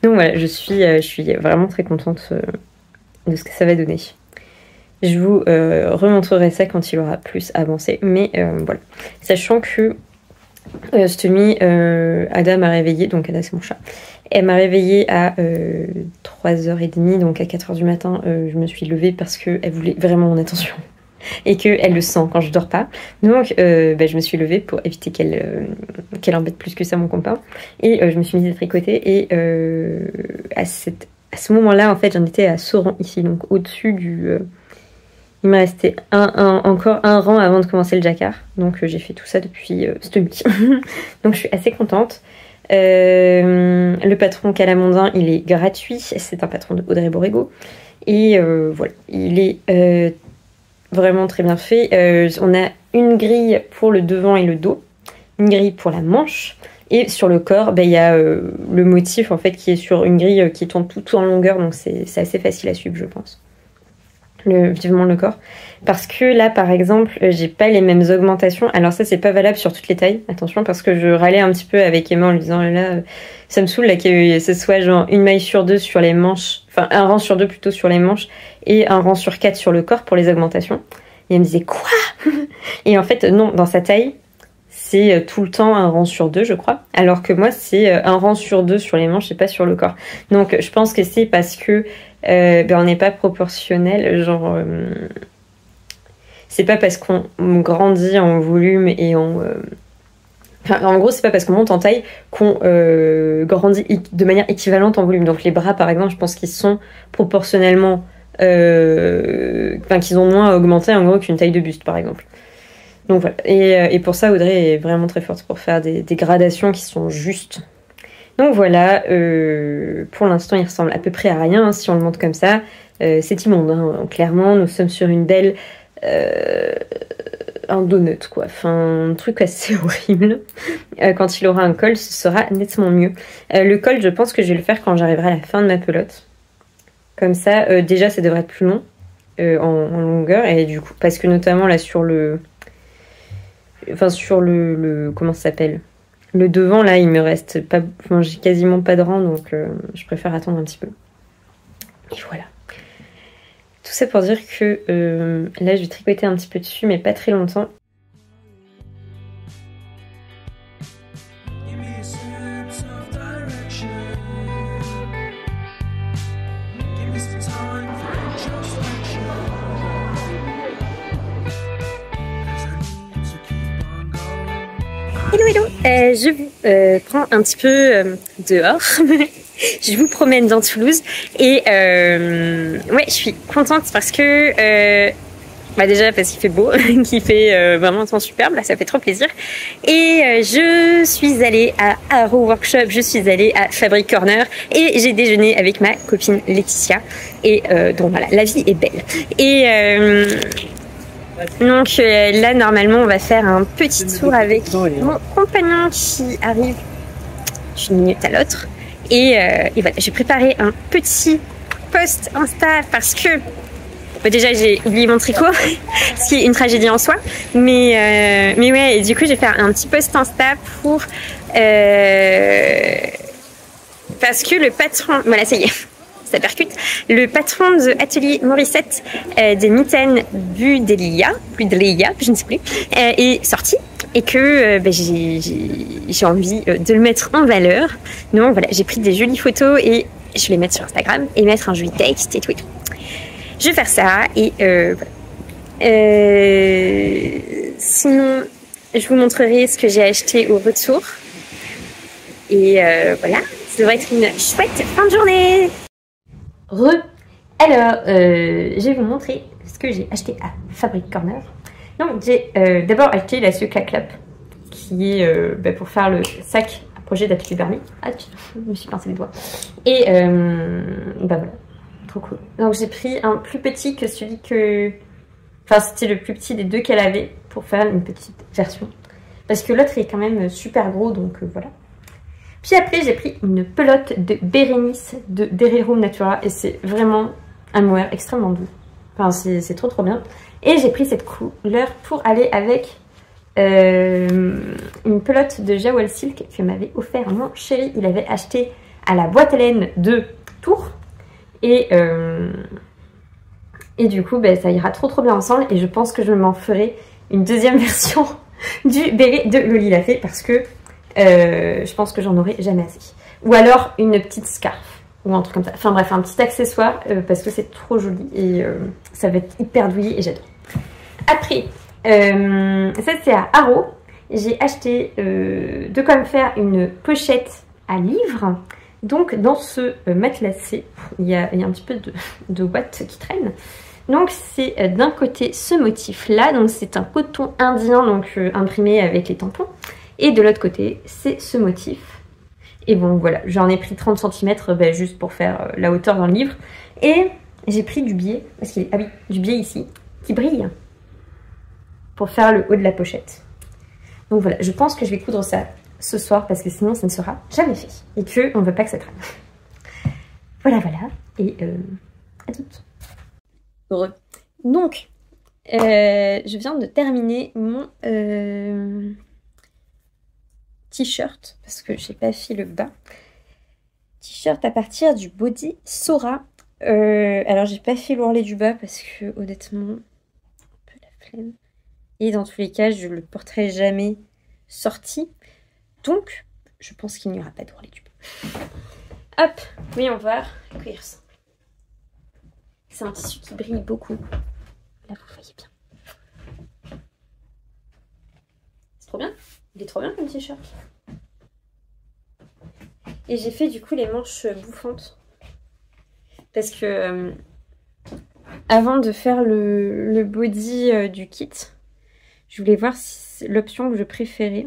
Donc voilà, je suis vraiment très contente de ce que ça va donner. Je vous remontrerai ça quand il aura plus avancé, mais voilà. Sachant que cette nuit, Ada m'a réveillée, donc Ada c'est mon chat, elle m'a réveillée à 3h30, donc à 4h du matin, je me suis levée parce qu'elle voulait vraiment mon attention. Et qu'elle le sent quand je dors pas. Donc je me suis levée pour éviter qu'elle embête plus que ça mon copain. Et je me suis mise à tricoter. Et à ce moment-là, en fait, j'en étais à ce rang ici. Donc au-dessus du... il me restait encore un rang avant de commencer le jacquard. Donc j'ai fait tout ça depuis cette nuit. Donc je suis assez contente. Le patron Calamondin, il est gratuit. C'est un patron de Audrey Borrego. Et voilà, il est vraiment très bien fait. On a une grille pour le devant et le dos, une grille pour la manche. Et sur le corps, il y a le motif en fait qui est sur une grille qui tourne tout en longueur, donc c'est assez facile à suivre, je pense. Vivement le corps. Parce que là, par exemple, j'ai pas les mêmes augmentations. Alors ça, c'est pas valable sur toutes les tailles. Attention, parce que je râlais un petit peu avec Emma en lui disant là, ça me saoule là, que ce soit genre une maille sur 2 sur les manches, enfin un rang sur 2 plutôt sur les manches et un rang sur 4 sur le corps pour les augmentations. Et elle me disait quoi? Et en fait, non, dans sa taille, c'est tout le temps un rang sur 2, je crois. Alors que moi, c'est un rang sur 2 sur les manches et pas sur le corps. Donc, je pense que c'est parce que on n'est pas proportionnel. Genre, c'est pas parce qu'on grandit en volume et en... Enfin, en gros, c'est pas parce qu'on monte en taille qu'on grandit de manière équivalente en volume. Donc, les bras, par exemple, je pense qu'ils sont proportionnellement... Enfin, qu'ils ont moins augmenté, en gros, qu'une taille de buste, par exemple. Donc voilà, et pour ça Audrey est vraiment très forte pour faire des gradations qui sont justes. Donc voilà, pour l'instant il ressemble à peu près à rien, hein, si on le montre comme ça. C'est immonde, hein, clairement, nous sommes sur une belle... un donut quoi, enfin un truc assez horrible. Quand il aura un col, ce sera nettement mieux. Le col, je pense que je vais le faire quand j'arriverai à la fin de ma pelote. Comme ça, déjà ça devrait être plus long en longueur, et du coup, parce que notamment là sur le... Enfin, sur le comment ça s'appelle? Le devant, là, il me reste pas... Enfin, j'ai quasiment pas de rang, donc je préfère attendre un petit peu. Et voilà. Tout ça pour dire que là, je vais tricoter un petit peu dessus, mais pas très longtemps. Give me a sense of direction. Give me some time for introspection. 'Cause I need to keep on going. Hello, hello, je vous prends un petit peu dehors. Je vous promène dans Toulouse et ouais, je suis contente parce que déjà parce qu'il fait beau, qu'il fait vraiment un temps superbe, là ça fait trop plaisir. Et je suis allée à Arrow Workshop, je suis allée à Fabric Corner et j'ai déjeuné avec ma copine Laetitia. Et donc voilà, la vie est belle. Et donc là normalement on va faire un petit tour avec mon compagnon qui arrive d'une minute à l'autre. Et voilà, j'ai préparé un petit post Insta parce que déjà j'ai oublié mon tricot, ce qui est une tragédie en soi. Mais ouais, et du coup j'ai fait un petit post Insta pour parce que le patron, voilà ça y est, ça percute. Le patron de Atelier Morissette des mitaines Budelia, je ne sais plus, est sorti. Et que j'ai envie de le mettre en valeur. Donc voilà, j'ai pris des jolies photos et je vais les mettre sur Instagram et mettre un joli texte et tout et tout. Je vais faire ça et voilà. Sinon, je vous montrerai ce que j'ai acheté au retour. Et voilà, ça devrait être une chouette fin de journée. Alors, je vais vous montrer ce que j'ai acheté à Fabric Corner. Donc j'ai d'abord acheté la Clac Clap qui est pour faire le sac à projet d'Atelier Bernie. Ah, je me suis pincé les doigts. Et voilà, trop cool. Donc j'ai pris un plus petit que celui que... Enfin c'était le plus petit des deux qu'elle avait pour faire une petite version. Parce que l'autre est quand même super gros, donc voilà. Puis après j'ai pris une pelote de Bérénice de Dererum Natura et c'est vraiment un mohair extrêmement doux. Enfin c'est trop bien. Et j'ai pris cette couleur pour aller avec une pelote de Jawel Silk que m'avait offert mon chéri. Il avait acheté à la boîte à laine de Tours. Et du coup, ça ira trop bien ensemble. Et je pense que je m'en ferai une deuxième version du béret de Loli Lafay parce que je pense que j'en aurai jamais assez. Ou alors une petite scarf. Ou un truc comme ça. Enfin bref, un petit accessoire parce que c'est trop joli et ça va être hyper douillet et j'adore. Après, ça c'est à Arrow. J'ai acheté de quoi me faire une pochette à livres. Donc dans ce matelassé, il y a un petit peu de ouate qui traîne. Donc c'est d'un côté ce motif là, donc c'est un coton indien donc imprimé avec les tampons. Et de l'autre côté, c'est ce motif Et bon, voilà, j'en ai pris 30 cm juste pour faire la hauteur dans le livre. Et j'ai pris du biais, parce qu'il y a du biais ici, qui brille, pour faire le haut de la pochette. Donc voilà, je pense que je vais coudre ça ce soir, parce que sinon ça ne sera jamais fait. Et qu'on ne veut pas que ça traîne. Voilà, voilà. Et à toutes. Heureux. Donc, je viens de terminer mon t-shirt, parce que j'ai pas fait le bas. T-shirt à partir du body Sora. Alors j'ai pas fait l'ourlet du bas parce que honnêtement, un peu la flemme. Et dans tous les cas, je le porterai jamais sorti. Donc, je pense qu'il n'y aura pas d'ourlet du bas. Hop, voyons voir à quoi il ressemble. C'est un tissu qui brille beaucoup. Là, vous voyez bien. C'est trop bien. Il est trop bien comme t-shirt. Et j'ai fait du coup les manches bouffantes. Parce que avant de faire le body du kit, je voulais voir si l'option que je préférais.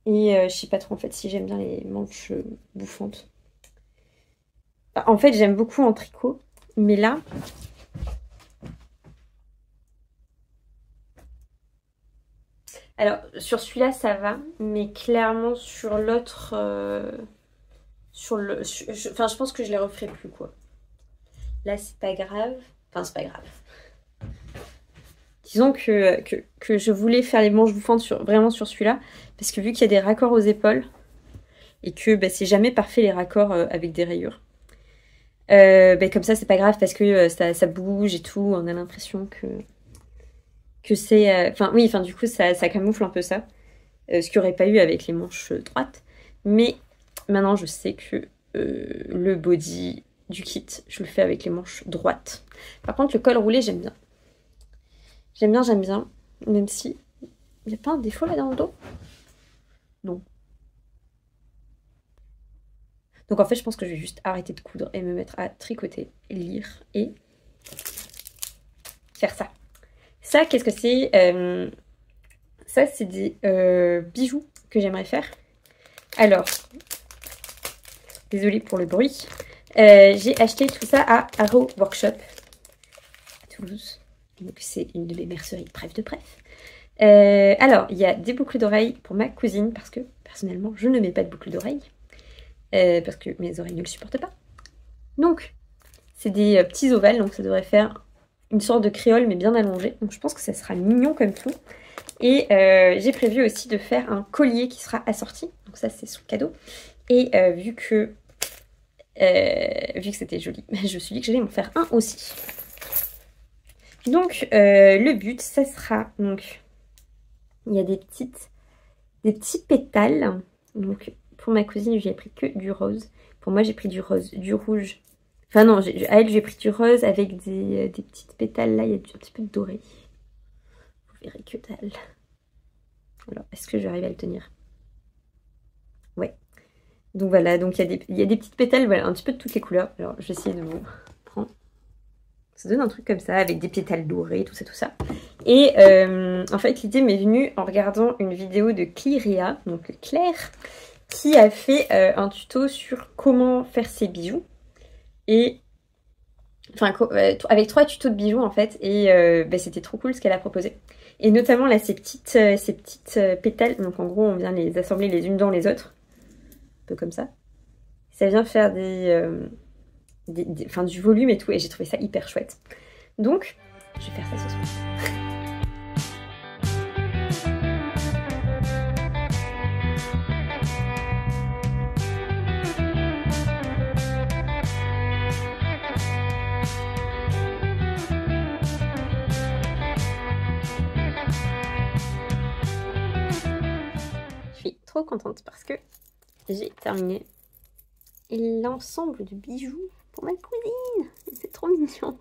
Et je sais pas trop en fait si j'aime bien les manches bouffantes. En fait j'aime beaucoup en tricot. Mais là... Alors, sur celui-là, ça va. Mais clairement, sur l'autre... Enfin, je pense que je les referai plus, quoi. Là, c'est pas grave. Enfin, c'est pas grave. Disons que je voulais faire les manches bouffantes vraiment sur celui-là. Parce que vu qu'il y a des raccords aux épaules, et que bah, c'est jamais parfait les raccords avec des rayures. Comme ça, c'est pas grave parce que ça bouge et tout. On a l'impression que c'est... Enfin, oui, enfin, du coup, ça camoufle un peu ça. Ce qu'il n'y aurait pas eu avec les manches droites. Mais maintenant, je sais que le body du kit, je le fais avec les manches droites. Par contre, le col roulé, j'aime bien. J'aime bien. Même si... Il n'y a pas un défaut là dans le dos? Non. Donc en fait, je pense que je vais juste arrêter de coudre et me mettre à tricoter, lire et faire ça. Ça, qu'est-ce que c'est? Ça, c'est des bijoux que j'aimerais faire. Alors, désolée pour le bruit. J'ai acheté tout ça à Arrow Workshop à Toulouse. Donc c'est une de mes merceries, bref de bref. Alors, il y a des boucles d'oreilles pour ma cousine parce que personnellement, je ne mets pas de boucles d'oreilles. Parce que mes oreilles ne le supportent pas. Donc, c'est des petits ovales, donc ça devrait faire une sorte de créole, mais bien allongé. Donc, je pense que ça sera mignon comme tout. Et j'ai prévu aussi de faire un collier qui sera assorti. Donc, ça, c'est son cadeau. Et vu que c'était joli, je me suis dit que j'allais m'en faire un aussi. Donc, le but, ça sera... Donc, il y a des petits pétales. Donc... Pour ma cousine, j'ai pris que du rose. Pour moi, j'ai pris du rose, du rouge. Enfin non, à elle, j'ai pris du rose avec des petites pétales. Là, il y a un petit peu de doré. Vous verrez que dalle. Alors, est-ce que j'arrive à le tenir? Ouais. Donc voilà, donc il y a des petites pétales, voilà, un petit peu de toutes les couleurs. Alors, je vais essayer de vous prendre. Ça donne un truc comme ça, avec des pétales dorés, tout ça. Et en fait, l'idée m'est venue en regardant une vidéo de Clyria, donc Claire, qui a fait un tuto sur comment faire ses bijoux. Et enfin, avec 3 tutos de bijoux en fait. Et c'était trop cool ce qu'elle a proposé. Et notamment là, ces petites pétales. Donc en gros, on vient les assembler les unes dans les autres. Un peu comme ça. Ça vient faire du volume et tout. Et j'ai trouvé ça hyper chouette. Donc, je vais faire ça ce soir. Trop contente parce que j'ai terminé l'ensemble de bijoux pour ma cousine. C'est trop mignon.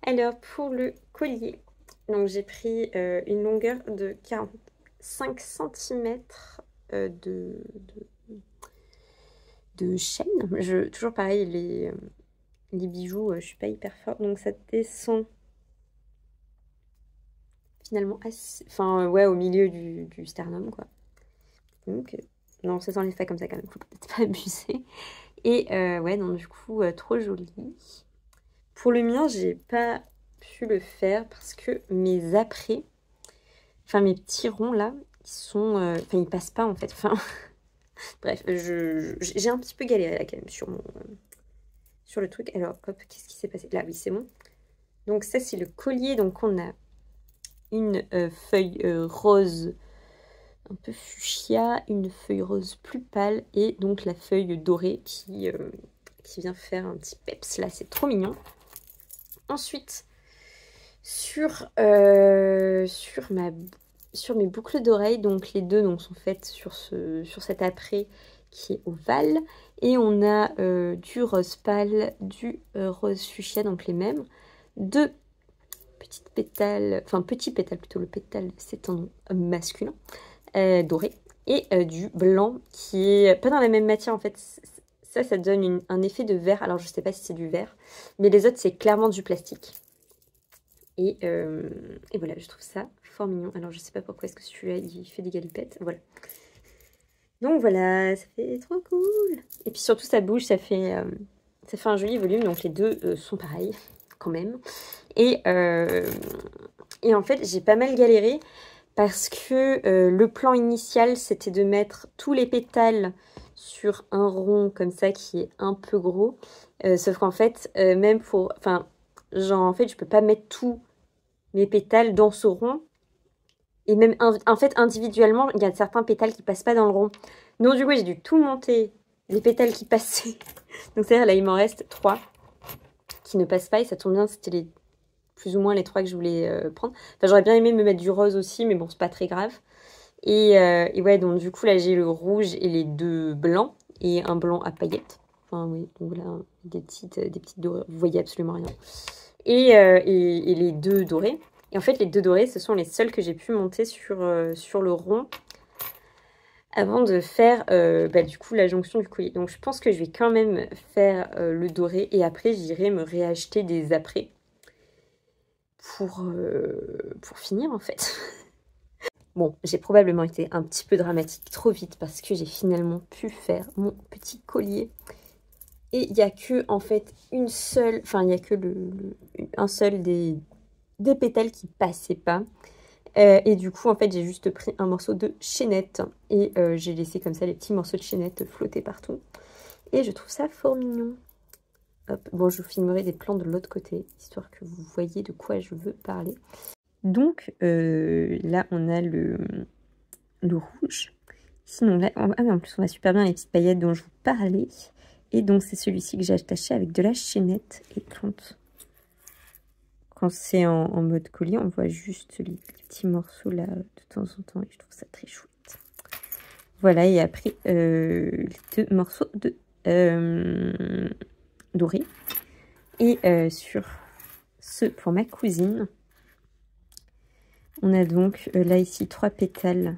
Alors pour le collier, donc j'ai pris une longueur de 45 cm de chaîne. Toujours pareil, les bijoux, je suis pas hyper forte, donc ça descend finalement assez, au milieu du sternum quoi. Donc Non, ça s'enlève pas comme ça quand même, faut peut-être pas abuser. Et ouais, donc du coup, trop joli. Pour le mien, j'ai pas pu le faire parce que mes apprêts, enfin mes petits ronds là, ils sont, enfin ils passent pas en fait. Enfin, bref, j'ai un petit peu galéré là quand même sur le truc. Alors hop, qu'est-ce qui s'est passé? Là, oui, c'est bon. Donc ça, c'est le collier. Donc on a une feuille rose un peu fuchsia, une feuille rose plus pâle et donc la feuille dorée qui vient faire un petit peps. Là, c'est trop mignon. Ensuite, sur mes boucles d'oreilles, donc les deux donc, sont faites sur cet apprêt qui est ovale. Et on a du rose pâle, du rose fuchsia, donc les mêmes. Deux petites pétales, enfin petits pétales plutôt, le pétale c'est un nom masculin, doré. Et du blanc qui est pas dans la même matière en fait. Ça donne un effet de verre. Alors je sais pas si c'est du verre, mais les autres c'est clairement du plastique. Et voilà, je trouve ça fort mignon. Alors je sais pas pourquoi est-ce que celui-là il fait des galipettes. Voilà. Donc voilà, ça fait trop cool. Et puis surtout ça bouge, ça fait un joli volume. Donc les deux sont pareils quand même. Et en fait j'ai pas mal galéré parce que le plan initial c'était de mettre tous les pétales sur un rond comme ça qui est un peu gros. Sauf qu'en fait, même pour... Enfin, genre en fait je peux pas mettre tous mes pétales dans ce rond. Et même en fait individuellement, il y a certains pétales qui passent pas dans le rond. Donc du coup j'ai dû tout monter, les pétales qui passaient. Donc c'est-à-dire là il m'en reste 3 qui ne passent pas et ça tombe bien, c'était plus ou moins les 3 que je voulais prendre. Enfin j'aurais bien aimé me mettre du rose aussi, mais bon c'est pas très grave. Et ouais, donc du coup là j'ai le rouge et les 2 blancs et un blanc à paillettes. Enfin oui, donc voilà, des petites dorées, vous voyez absolument rien. Et les 2 dorés. Et en fait les 2 dorés, ce sont les seuls que j'ai pu monter sur le rond avant de faire du coup la jonction du collier. Donc je pense que je vais quand même faire le doré et après j'irai me réacheter des apprêts pour finir en fait. Bon, j'ai probablement été un petit peu dramatique trop vite parce que j'ai finalement pu faire mon petit collier. Et il n'y a que, en fait, un seul des pétales qui passait pas. Et du coup, en fait, j'ai juste pris un morceau de chaînette et j'ai laissé comme ça les petits morceaux de chaînette flotter partout. Et je trouve ça fort mignon. Hop. Bon, je vous filmerai des plans de l'autre côté, histoire que vous voyez de quoi je veux parler. Donc là on a le rouge. Sinon là, en plus on voit super bien les petites paillettes dont je vous parlais. Et donc c'est celui-ci que j'ai attaché avec de la chaînette. Et quand c'est en mode collier, on voit juste les petits morceaux là de temps en temps. Et je trouve ça très chouette. Voilà, et après les 2 morceaux de doré. Et sur ce pour ma cousine. On a donc là ici 3 pétales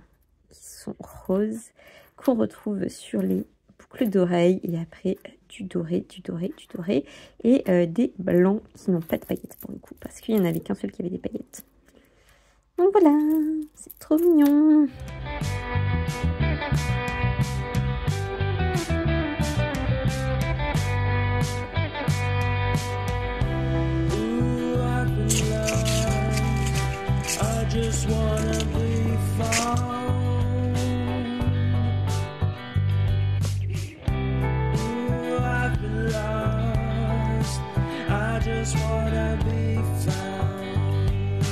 qui sont roses qu'on retrouve sur les boucles d'oreilles et après du doré et des blancs qui n'ont pas de paillettes pour le coup parce qu'il n'y en avait qu'un seul qui avait des paillettes. Donc voilà, c'est trop mignon. Just wanna be found. Ooh, I've been lost. I just wanna be found.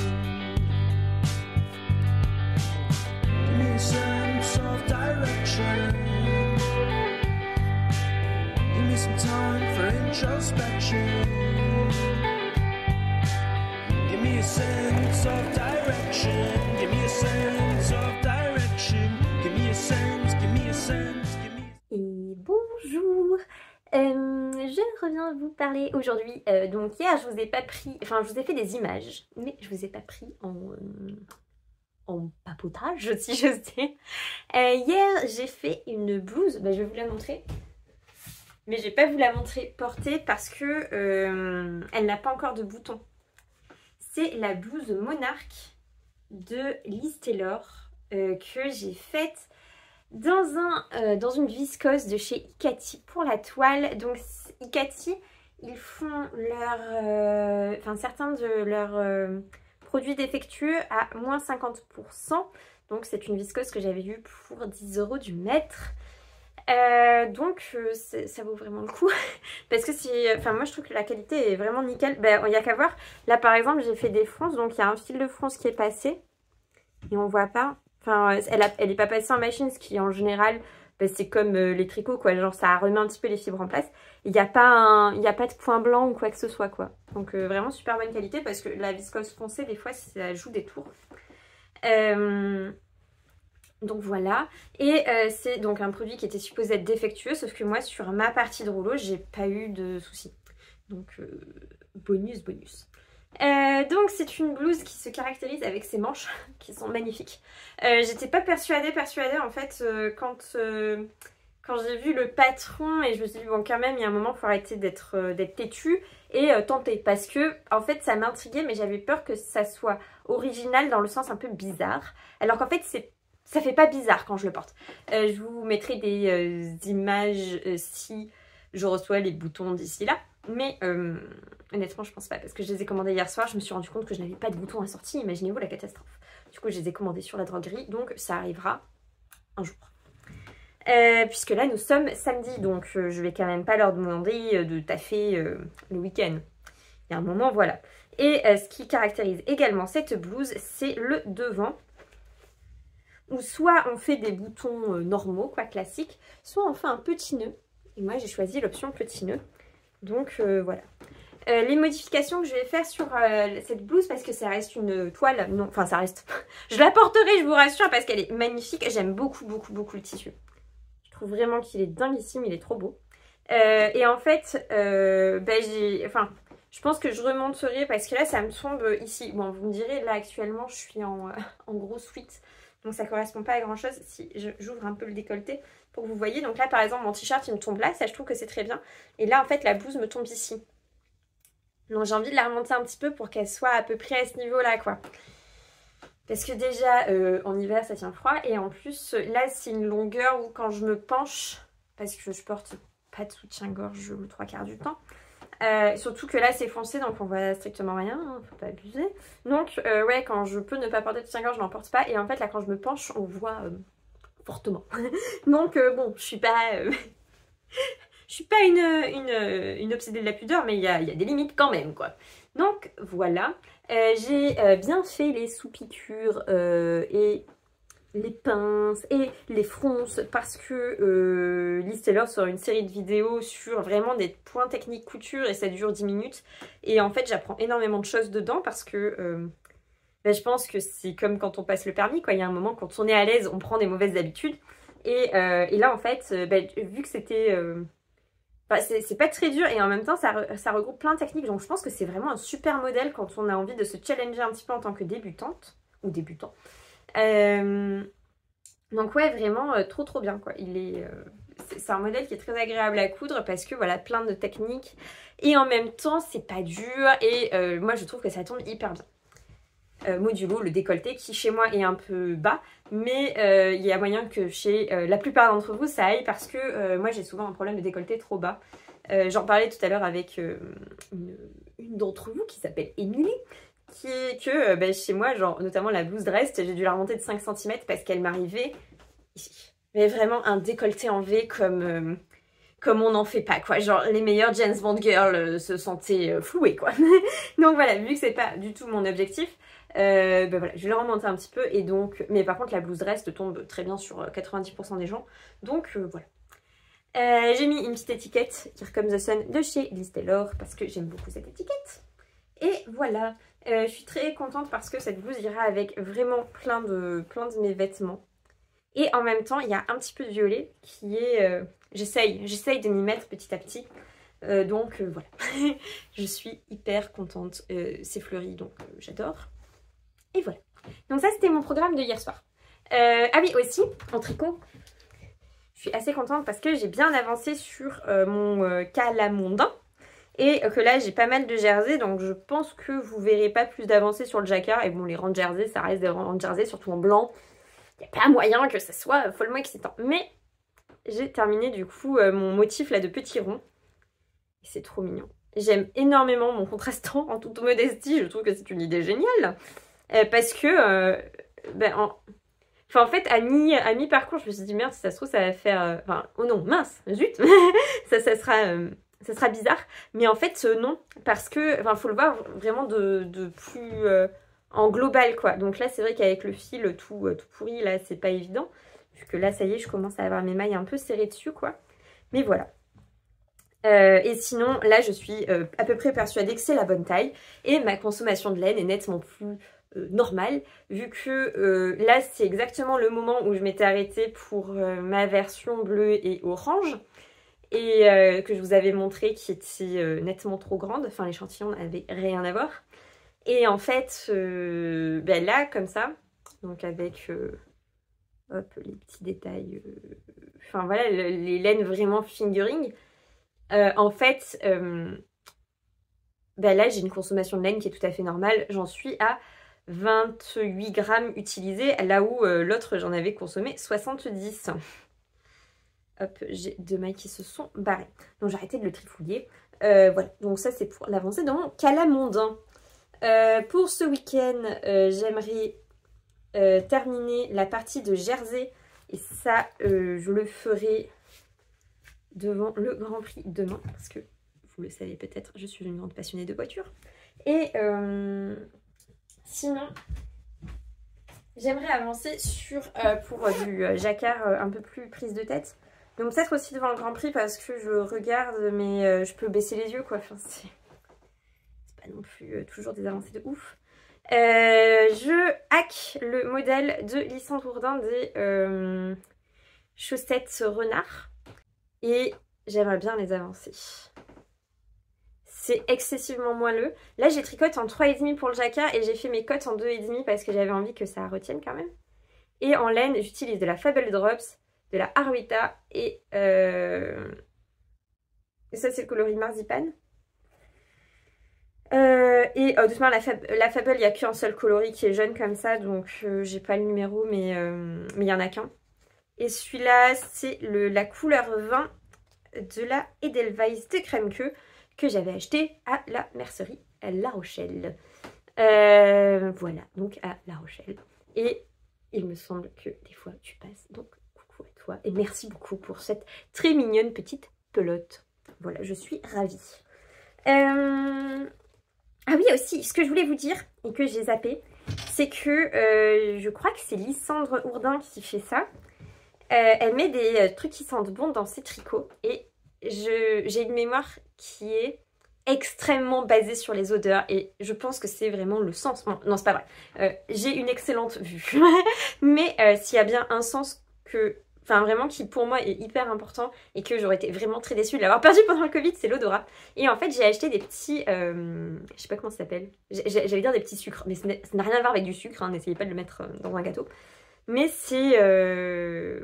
Give me a sense of direction. Give me some time for introspection. Give me a sense of direction. Give me a sense of direction. Give me a sense, give me a sense, give me a... Et bonjour, je reviens vous parler aujourd'hui. Donc hier je vous ai pas pris, enfin je vous ai fait des images, mais je vous ai pas pris en papotage si j'ose dire. Hier j'ai fait une blouse, je vais vous la montrer. Mais je vais pas vous la montrer portée parce que elle n'a pas encore de boutons. C'est la blouse Monarch de Liz Taylor que j'ai faite dans une viscose de chez Ikati pour la toile. Donc Ikati, ils font certains de leurs produits défectueux à moins 50%. Donc c'est une viscose que j'avais vue pour 10 € du mètre. Ça vaut vraiment le coup parce que moi je trouve que la qualité est vraiment nickel. Il y a qu'à voir, là par exemple j'ai fait des fronces, donc il y a un fil de fronce qui est passé et on voit pas, elle est pas passée en machine, ce qui en général c'est comme les tricots quoi, genre ça remet un petit peu les fibres en place. Il n'y a pas de point blanc ou quoi que ce soit quoi, donc vraiment super bonne qualité parce que la viscose foncée des fois ça joue des tours. Donc voilà, et c'est donc un produit qui était supposé être défectueux, sauf que moi sur ma partie de rouleau j'ai pas eu de soucis, donc bonus. Donc c'est une blouse qui se caractérise avec ses manches qui sont magnifiques. J'étais pas persuadée en fait quand j'ai vu le patron, et je me suis dit bon quand même il y a un moment il faut arrêter d'être têtu et tenter, parce que en fait ça m'intriguait mais j'avais peur que ça soit original dans le sens un peu bizarre, alors qu'en fait ça fait pas bizarre quand je le porte. Je vous mettrai des images si je reçois les boutons d'ici là. Mais honnêtement, je pense pas. Parce que je les ai commandés hier soir. Je me suis rendu compte que je n'avais pas de boutons assortis. Imaginez-vous la catastrophe. Du coup, je les ai commandés sur la droguerie. Donc, ça arrivera un jour. Puisque là, nous sommes samedi. Donc, je vais quand même pas leur demander de taffer le week-end. Il y a un moment, voilà. Et ce qui caractérise également cette blouse, c'est le devant. Où soit on fait des boutons normaux, quoi, classiques, soit on fait un petit nœud. Et moi j'ai choisi l'option petit nœud. Donc voilà. Les modifications que je vais faire sur cette blouse, parce que ça reste une toile, non, enfin ça reste, je la porterai, je vous rassure, parce qu'elle est magnifique. J'aime beaucoup le tissu. Je trouve vraiment qu'il est dinguissime, il est trop beau. Et en fait, je pense que je remonterai, parce que là ça me tombe ici. Bon, vous me direz, là actuellement je suis en gros sweat. Donc ça correspond pas à grand chose. Si j'ouvre un peu le décolleté pour que vous voyez. Donc là par exemple mon t-shirt il me tombe là, ça je trouve que c'est très bien. Et là en fait la blouse me tombe ici. Donc j'ai envie de la remonter un petit peu pour qu'elle soit à peu près à ce niveau là quoi. Parce que déjà en hiver ça tient froid. Et en plus là c'est une longueur où quand je me penche, parce que je porte pas de soutien-gorge le 3/4 du temps. Surtout que là c'est foncé donc on voit strictement rien, hein, faut pas abuser. Donc ouais, quand je peux ne pas porter de soutien-gorge je n'en porte pas, et en fait là quand je me penche on voit fortement. Donc bon, je suis pas une obsédée de la pudeur, mais il y a des limites quand même quoi. Donc voilà, j'ai bien fait les sous-piqûres et les pinces et les fronces, parce que Liz Taylor sort une série de vidéos sur vraiment des points techniques couture et ça dure 10 minutes. Et en fait j'apprends énormément de choses dedans parce que je pense que c'est comme quand on passe le permis quoi. Il y a un moment quand on est à l'aise on prend des mauvaises habitudes. Et là en fait vu que c'était... c'est pas très dur et en même temps ça regroupe plein de techniques. Donc je pense que c'est vraiment un super modèle quand on a envie de se challenger un petit peu en tant que débutante ou débutant. Donc ouais vraiment trop bien quoi. C'est un modèle qui est très agréable à coudre parce que voilà plein de techniques et en même temps c'est pas dur et moi je trouve que ça tombe hyper bien. Modulo, le décolleté qui chez moi est un peu bas, mais il y a moyen que chez la plupart d'entre vous ça aille, parce que moi j'ai souvent un problème de décolleté trop bas. J'en parlais tout à l'heure avec une d'entre vous qui s'appelle Émilie, qui est que chez moi, genre notamment la blouse dress, j'ai dû la remonter de 5 cm parce qu'elle m'arrivait ici. Mais vraiment un décolleté en V comme on n'en fait pas quoi. Genre les meilleures James Bond girls se sentaient flouées quoi. Donc voilà, vu que c'est pas du tout mon objectif, voilà, je vais le remonter un petit peu. Et donc, mais par contre la blouse dress tombe très bien sur 90% des gens. Donc voilà. J'ai mis une petite étiquette Here Comes the Sun de chez Liz Taylor parce que j'aime beaucoup cette étiquette. Et voilà, je suis très contente parce que cette blouse ira avec vraiment plein de mes vêtements. Et en même temps, il y a un petit peu de violet qui est... j'essaye de m'y mettre petit à petit. Donc voilà, je suis hyper contente. C'est fleuri, donc j'adore. Et voilà. Donc ça, c'était mon programme de hier soir. Ah oui, aussi, en tricot, je suis assez contente parce que j'ai bien avancé sur mon calamondin. Et que là j'ai pas mal de jersey, donc je pense que vous verrez pas plus d'avancée sur le jacquard. Et bon, les rangs de jersey ça reste des rangs de jersey, surtout en blanc. n'y a pas moyen que ça soit follement excitant. Mais j'ai terminé du coup mon motif là de petit rond. C'est trop mignon. J'aime énormément mon contrastant en toute modestie. Je trouve que c'est une idée géniale. Parce que, en fait, à mi-parcours, je me suis dit, merde, si ça se trouve, ça va faire... oh non, mince, zut ça sera bizarre. Mais en fait, non. Parce que, faut le voir vraiment de plus... en global, quoi. Donc là, c'est vrai qu'avec le fil tout pourri, là, c'est pas évident. Vu que là, ça y est, je commence à avoir mes mailles un peu serrées dessus, quoi. Mais voilà. Et sinon, là, je suis à peu près persuadée que c'est la bonne taille. Et ma consommation de laine est nettement plus normale. Vu que là, c'est exactement le moment où je m'étais arrêtée pour ma version bleue et orange. Et que je vous avais montré qui était nettement trop grande. Enfin, l'échantillon n'avait rien à voir. Et en fait, là, comme ça, donc avec les petits détails, voilà, les laines vraiment fingering. En fait, là, j'ai une consommation de laine qui est tout à fait normale. J'en suis à 28 grammes utilisés, là où l'autre, j'en avais consommé 70. Hop, j'ai 2 mailles qui se sont barrées. Donc, j'ai arrêté de le trifouiller. Voilà, donc ça, c'est pour l'avancée dans mon calamondin. Pour ce week-end, j'aimerais terminer la partie de Jersey. Et ça, je le ferai devant le Grand Prix demain. Parce que, vous le savez peut-être, je suis une grande passionnée de voitures. Et sinon, j'aimerais avancer pour du jacquard un peu plus prise de tête. Donc peut-être aussi devant le Grand Prix parce que je regarde, mais je peux baisser les yeux, quoi. Enfin, c'est pas non plus toujours des avancées de ouf. Je hack le modèle de Lysandre Ourdin des chaussettes renard. Et j'aimerais bien les avancer. C'est excessivement moelleux. Là, j'ai tricoté en 3,5 pour le jacquard et j'ai fait mes cottes en 2,5 parce que j'avais envie que ça retienne quand même. Et en laine, j'utilise de la Fable Drops, de la Arwita et ça, c'est le coloris Marzipan. Doucement, la Fable, il n'y a qu'un seul coloris qui est jaune comme ça, donc j'ai pas le numéro, mais il n'y en a qu'un. Et celui-là, c'est la couleur 20 de la Edelweiss de crème queue que j'avais acheté à la mercerie à La Rochelle. Voilà, donc à La Rochelle. Et il me semble que des fois tu passes, donc coucou à toi. Et merci beaucoup pour cette très mignonne petite pelote. Voilà, je suis ravie. Ah oui, aussi, ce que je voulais vous dire, et que j'ai zappé, c'est que je crois que c'est Lysandre Ourdin qui fait ça. Elle met des trucs qui sentent bon dans ses tricots. Et j'ai une mémoire qui est extrêmement basée sur les odeurs. Et je pense que c'est vraiment le sens. Non, c'est pas vrai. J'ai une excellente vue. Mais s'il y a bien un sens que... Enfin, vraiment, qui pour moi est hyper important et que j'aurais été vraiment très déçue de l'avoir perdu pendant le Covid, c'est l'odorat. Et en fait, j'ai acheté des petits... je sais pas comment ça s'appelle. J'allais dire des petits sucres, mais ça n'a rien à voir avec du sucre. Hein, n'essayez pas de le mettre dans un gâteau. Mais c'est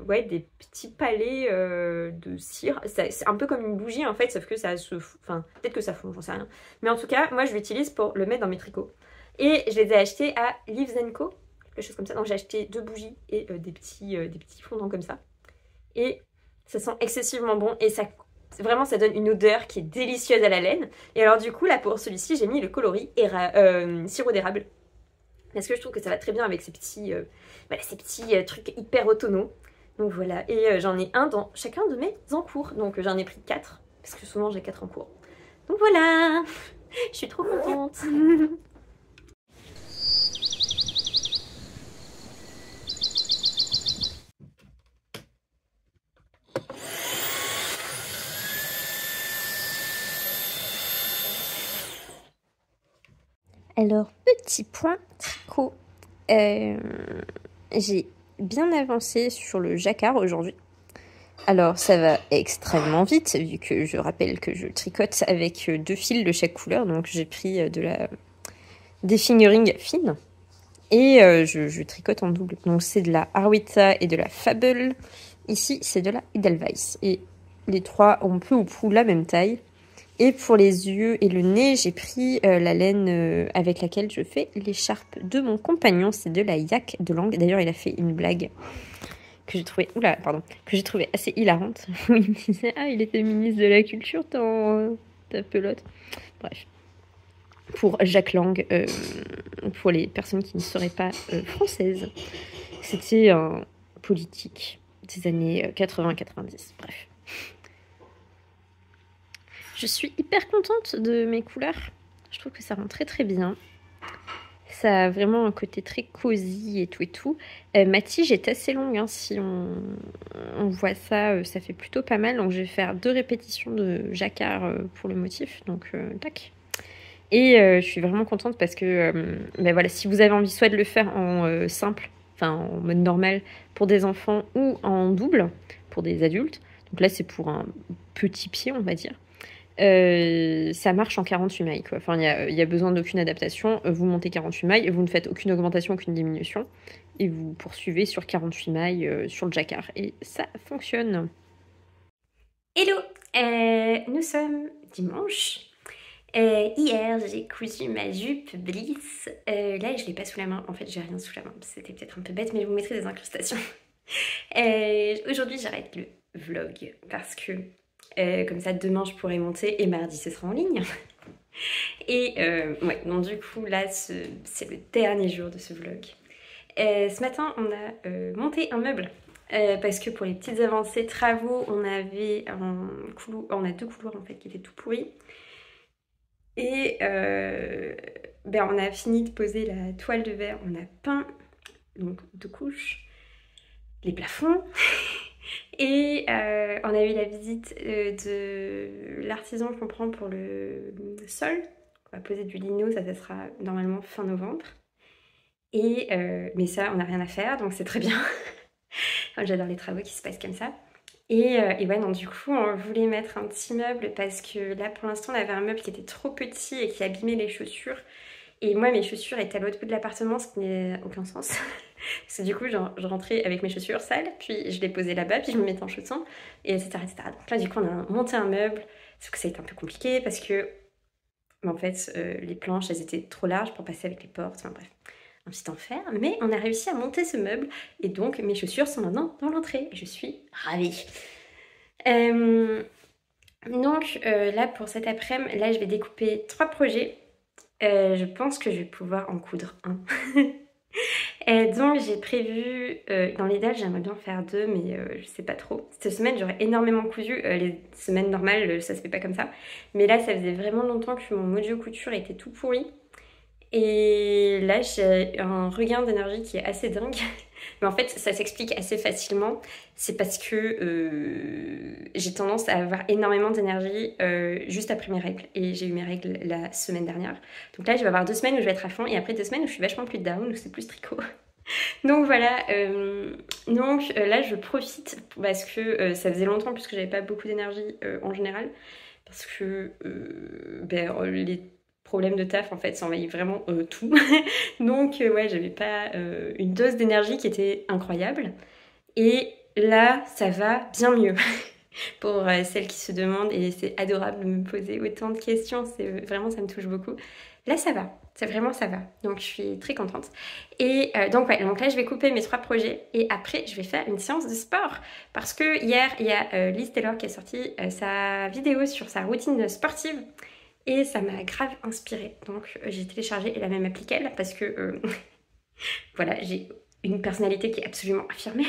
ouais, des petits palets de cire. C'est un peu comme une bougie en fait, sauf que ça se... Enfin, peut-être que ça fond, j'en sais rien. Mais en tout cas, moi, je l'utilise pour le mettre dans mes tricots. Et je les ai achetés à Leaves & Co. Quelque chose comme ça. Donc, j'ai acheté 2 bougies et des petits fondants comme ça. Et ça sent excessivement bon et ça vraiment ça donne une odeur qui est délicieuse à la laine. Et alors du coup là pour celui-ci j'ai mis le coloris sirop d'érable parce que je trouve que ça va très bien avec ces petits trucs hyper automnaux. Donc voilà, et j'en ai un dans chacun de mes encours. Donc j'en ai pris 4 parce que souvent j'ai 4 en cours. Donc voilà, je suis trop contente. Alors, petit point tricot. J'ai bien avancé sur le jacquard aujourd'hui. Alors, ça va extrêmement vite, vu que je rappelle que je tricote avec 2 fils de chaque couleur. Donc, j'ai pris des fingering fines. Et je tricote en double. Donc, c'est de la Arwita et de la Fable. Ici, c'est de la Edelweiss. Et les 3 ont peu ou prou la même taille. Et pour les yeux et le nez, j'ai pris la laine avec laquelle je fais l'écharpe de mon compagnon. C'est de la Yak de Lang. D'ailleurs, il a fait une blague que j'ai trouvé, que j'ai trouvé assez hilarante. Où il me disait, ah, il était ministre de la Culture dans ta pelote. Bref. Pour Jack Lang, pour les personnes qui ne seraient pas françaises, c'était un politique des années 80-90. Bref. Je suis hyper contente de mes couleurs. Je trouve que ça rend très très bien. Ça a vraiment un côté très cosy et tout et tout. Ma tige est assez longue, hein, si on voit ça, ça fait plutôt pas mal. Donc je vais faire 2 répétitions de jacquard pour le motif. Donc tac. Et je suis vraiment contente parce que ben voilà, si vous avez envie soit de le faire en simple, enfin en mode normal pour des enfants ou en double pour des adultes. Donc là c'est pour un petit pied on va dire. Ça marche en 48 mailles quoi. Enfin il y a besoin d'aucune adaptation. Vous montez 48 mailles, vous ne faites aucune augmentation, aucune diminution et vous poursuivez sur 48 mailles sur le jacquard et ça fonctionne. Hello, nous sommes dimanche. Hier j'ai cousu ma jupe Bliss. Là je l'ai pas sous la main, en fait j'ai rien sous la main, c'était peut-être un peu bête mais je vous mettrai des incrustations. Aujourd'hui j'arrête le vlog parce que comme ça demain je pourrai monter et mardi ce sera en ligne. Et ouais, donc du coup là c'est le dernier jour de ce vlog. Ce matin on a monté un meuble parce que pour les petites avancées travaux on avait on a 2 couloirs en fait qui étaient tout pourris. Et ben on a fini de poser la toile de verre, on a peint donc 2 couches, les plafonds et on a eu la visite de l'artisan qu'on prend pour le sol. On va poser du lino, ça sera normalement fin novembre. Et mais ça on n'a rien à faire donc c'est très bien. J'adore les travaux qui se passent comme ça. Et ouais, donc du coup, on voulait mettre un petit meuble parce que là, pour l'instant, on avait un meuble qui était trop petit et qui abîmait les chaussures. Et moi, mes chaussures étaient à l'autre bout de l'appartement, ce qui n'a aucun sens. Parce que du coup, genre, je rentrais avec mes chaussures sales, puis je les posais là-bas, puis je me mettais en chaussons, et etc., etc. Donc là, du coup, on a monté un meuble, sauf que ça a été un peu compliqué parce que, en fait, les planches, elles étaient trop larges pour passer avec les portes, enfin bref. Un petit enfer, mais on a réussi à monter ce meuble et donc mes chaussures sont maintenant dans l'entrée et je suis ravie. Donc là pour cet après-midi, là je vais découper 3 projets. Je pense que je vais pouvoir en coudre un. Donc j'ai prévu, dans l'idéal j'aimerais bien faire 2 mais je sais pas trop. Cette semaine j'aurais énormément cousu, les semaines normales ça se fait pas comme ça. Mais là ça faisait vraiment longtemps que mon mojo couture était tout pourri. Et là j'ai un regain d'énergie qui est assez dingue. Mais en fait ça s'explique assez facilement. C'est parce que j'ai tendance à avoir énormément d'énergie juste après mes règles. Et j'ai eu mes règles la semaine dernière. Donc là je vais avoir 2 semaines où je vais être à fond. Et après 2 semaines où je suis vachement plus down, où c'est plus tricot. Donc voilà, là je profite parce que ça faisait longtemps puisque j'avais pas beaucoup d'énergie en général. Parce que les problème de taf en fait, ça envahit vraiment tout. Donc ouais, j'avais pas une dose d'énergie qui était incroyable. Et là, ça va bien mieux. Pour celles qui se demandent, et c'est adorable de me poser autant de questions, c'est vraiment ça me touche beaucoup. Là ça va, vraiment ça va. Donc je suis très contente. Et donc ouais, donc là je vais couper mes 3 projets et après je vais faire une séance de sport. Parce que hier, il y a Liz Taylor qui a sorti sa vidéo sur sa routine sportive. Et ça m'a grave inspirée. Donc j'ai téléchargé la même appli qu'elle parce que voilà, j'ai une personnalité qui est absolument affirmée.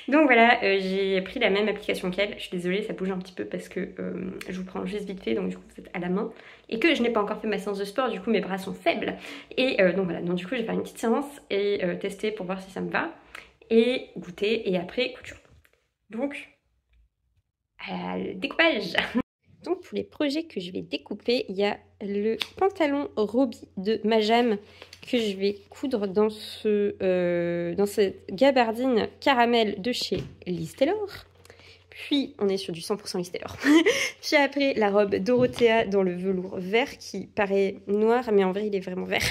Donc voilà, j'ai pris la même application qu'elle. Je suis désolée, ça bouge un petit peu parce que je vous prends juste vite fait, donc du coup vous êtes à la main. Et que je n'ai pas encore fait ma séance de sport, du coup mes bras sont faibles. Et donc voilà, donc du coup je vais faire une petite séance et tester pour voir si ça me va. Et goûter et après couture. Donc, découpage. Donc pour les projets que je vais découper, il y a le pantalon Roby de Majam que je vais coudre dans cette gabardine caramel de chez Liz Taylor. Puis on est sur du 100% Liz Taylor. Puis après la robe Dorothea dans le velours vert qui paraît noir mais en vrai il est vraiment vert.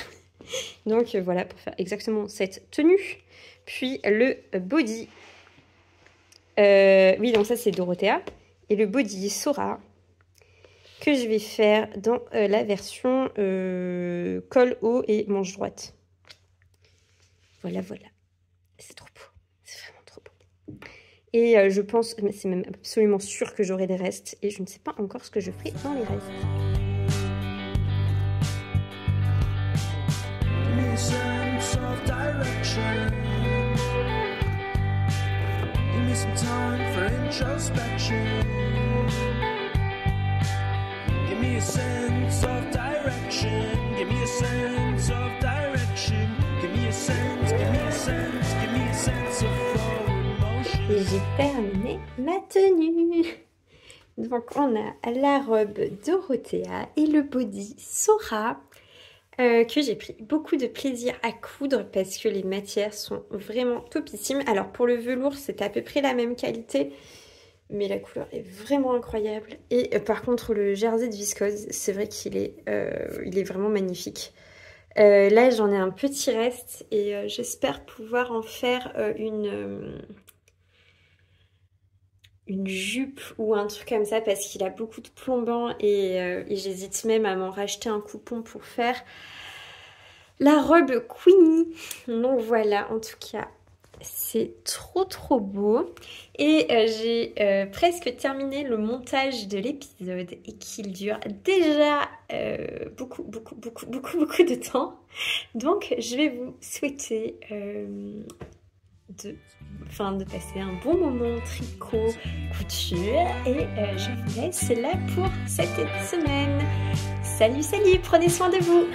Donc voilà pour faire exactement cette tenue. Puis le body. Oui donc ça c'est Dorothea. Et le body Sora. que je vais faire dans la version col haut et manche droite. Voilà, voilà. C'est trop beau. C'est vraiment trop beau. Et je pense, mais c'est même absolument sûr que j'aurai des restes. Et je ne sais pas encore ce que je ferai dans les restes. Sense of direction. Give me some time for introspection. Give me a sense of direction. Give me a sense of direction. Give me a sense, give me a sense, give me a sense of forward motion. Et j'ai terminé ma tenue. Donc on a la robe Dorothea et le body Sora. Que j'ai pris beaucoup de plaisir à coudre parce que les matières sont vraiment topissimes. Alors pour le velours c'est à peu près la même qualité mais la couleur est vraiment incroyable. Et par contre le jersey de viscose c'est vrai qu'il est, il est vraiment magnifique. Là j'en ai un petit reste et j'espère pouvoir en faire une jupe ou un truc comme ça parce qu'il a beaucoup de plombant et j'hésite même à m'en racheter un coupon pour faire la robe Queenie. Donc voilà, en tout cas c'est trop beau et j'ai presque terminé le montage de l'épisode et qu'il dure déjà beaucoup de temps. Donc je vais vous souhaiter de passer un bon moment tricot, couture et je vous laisse là pour cette semaine. Salut, prenez soin de vous.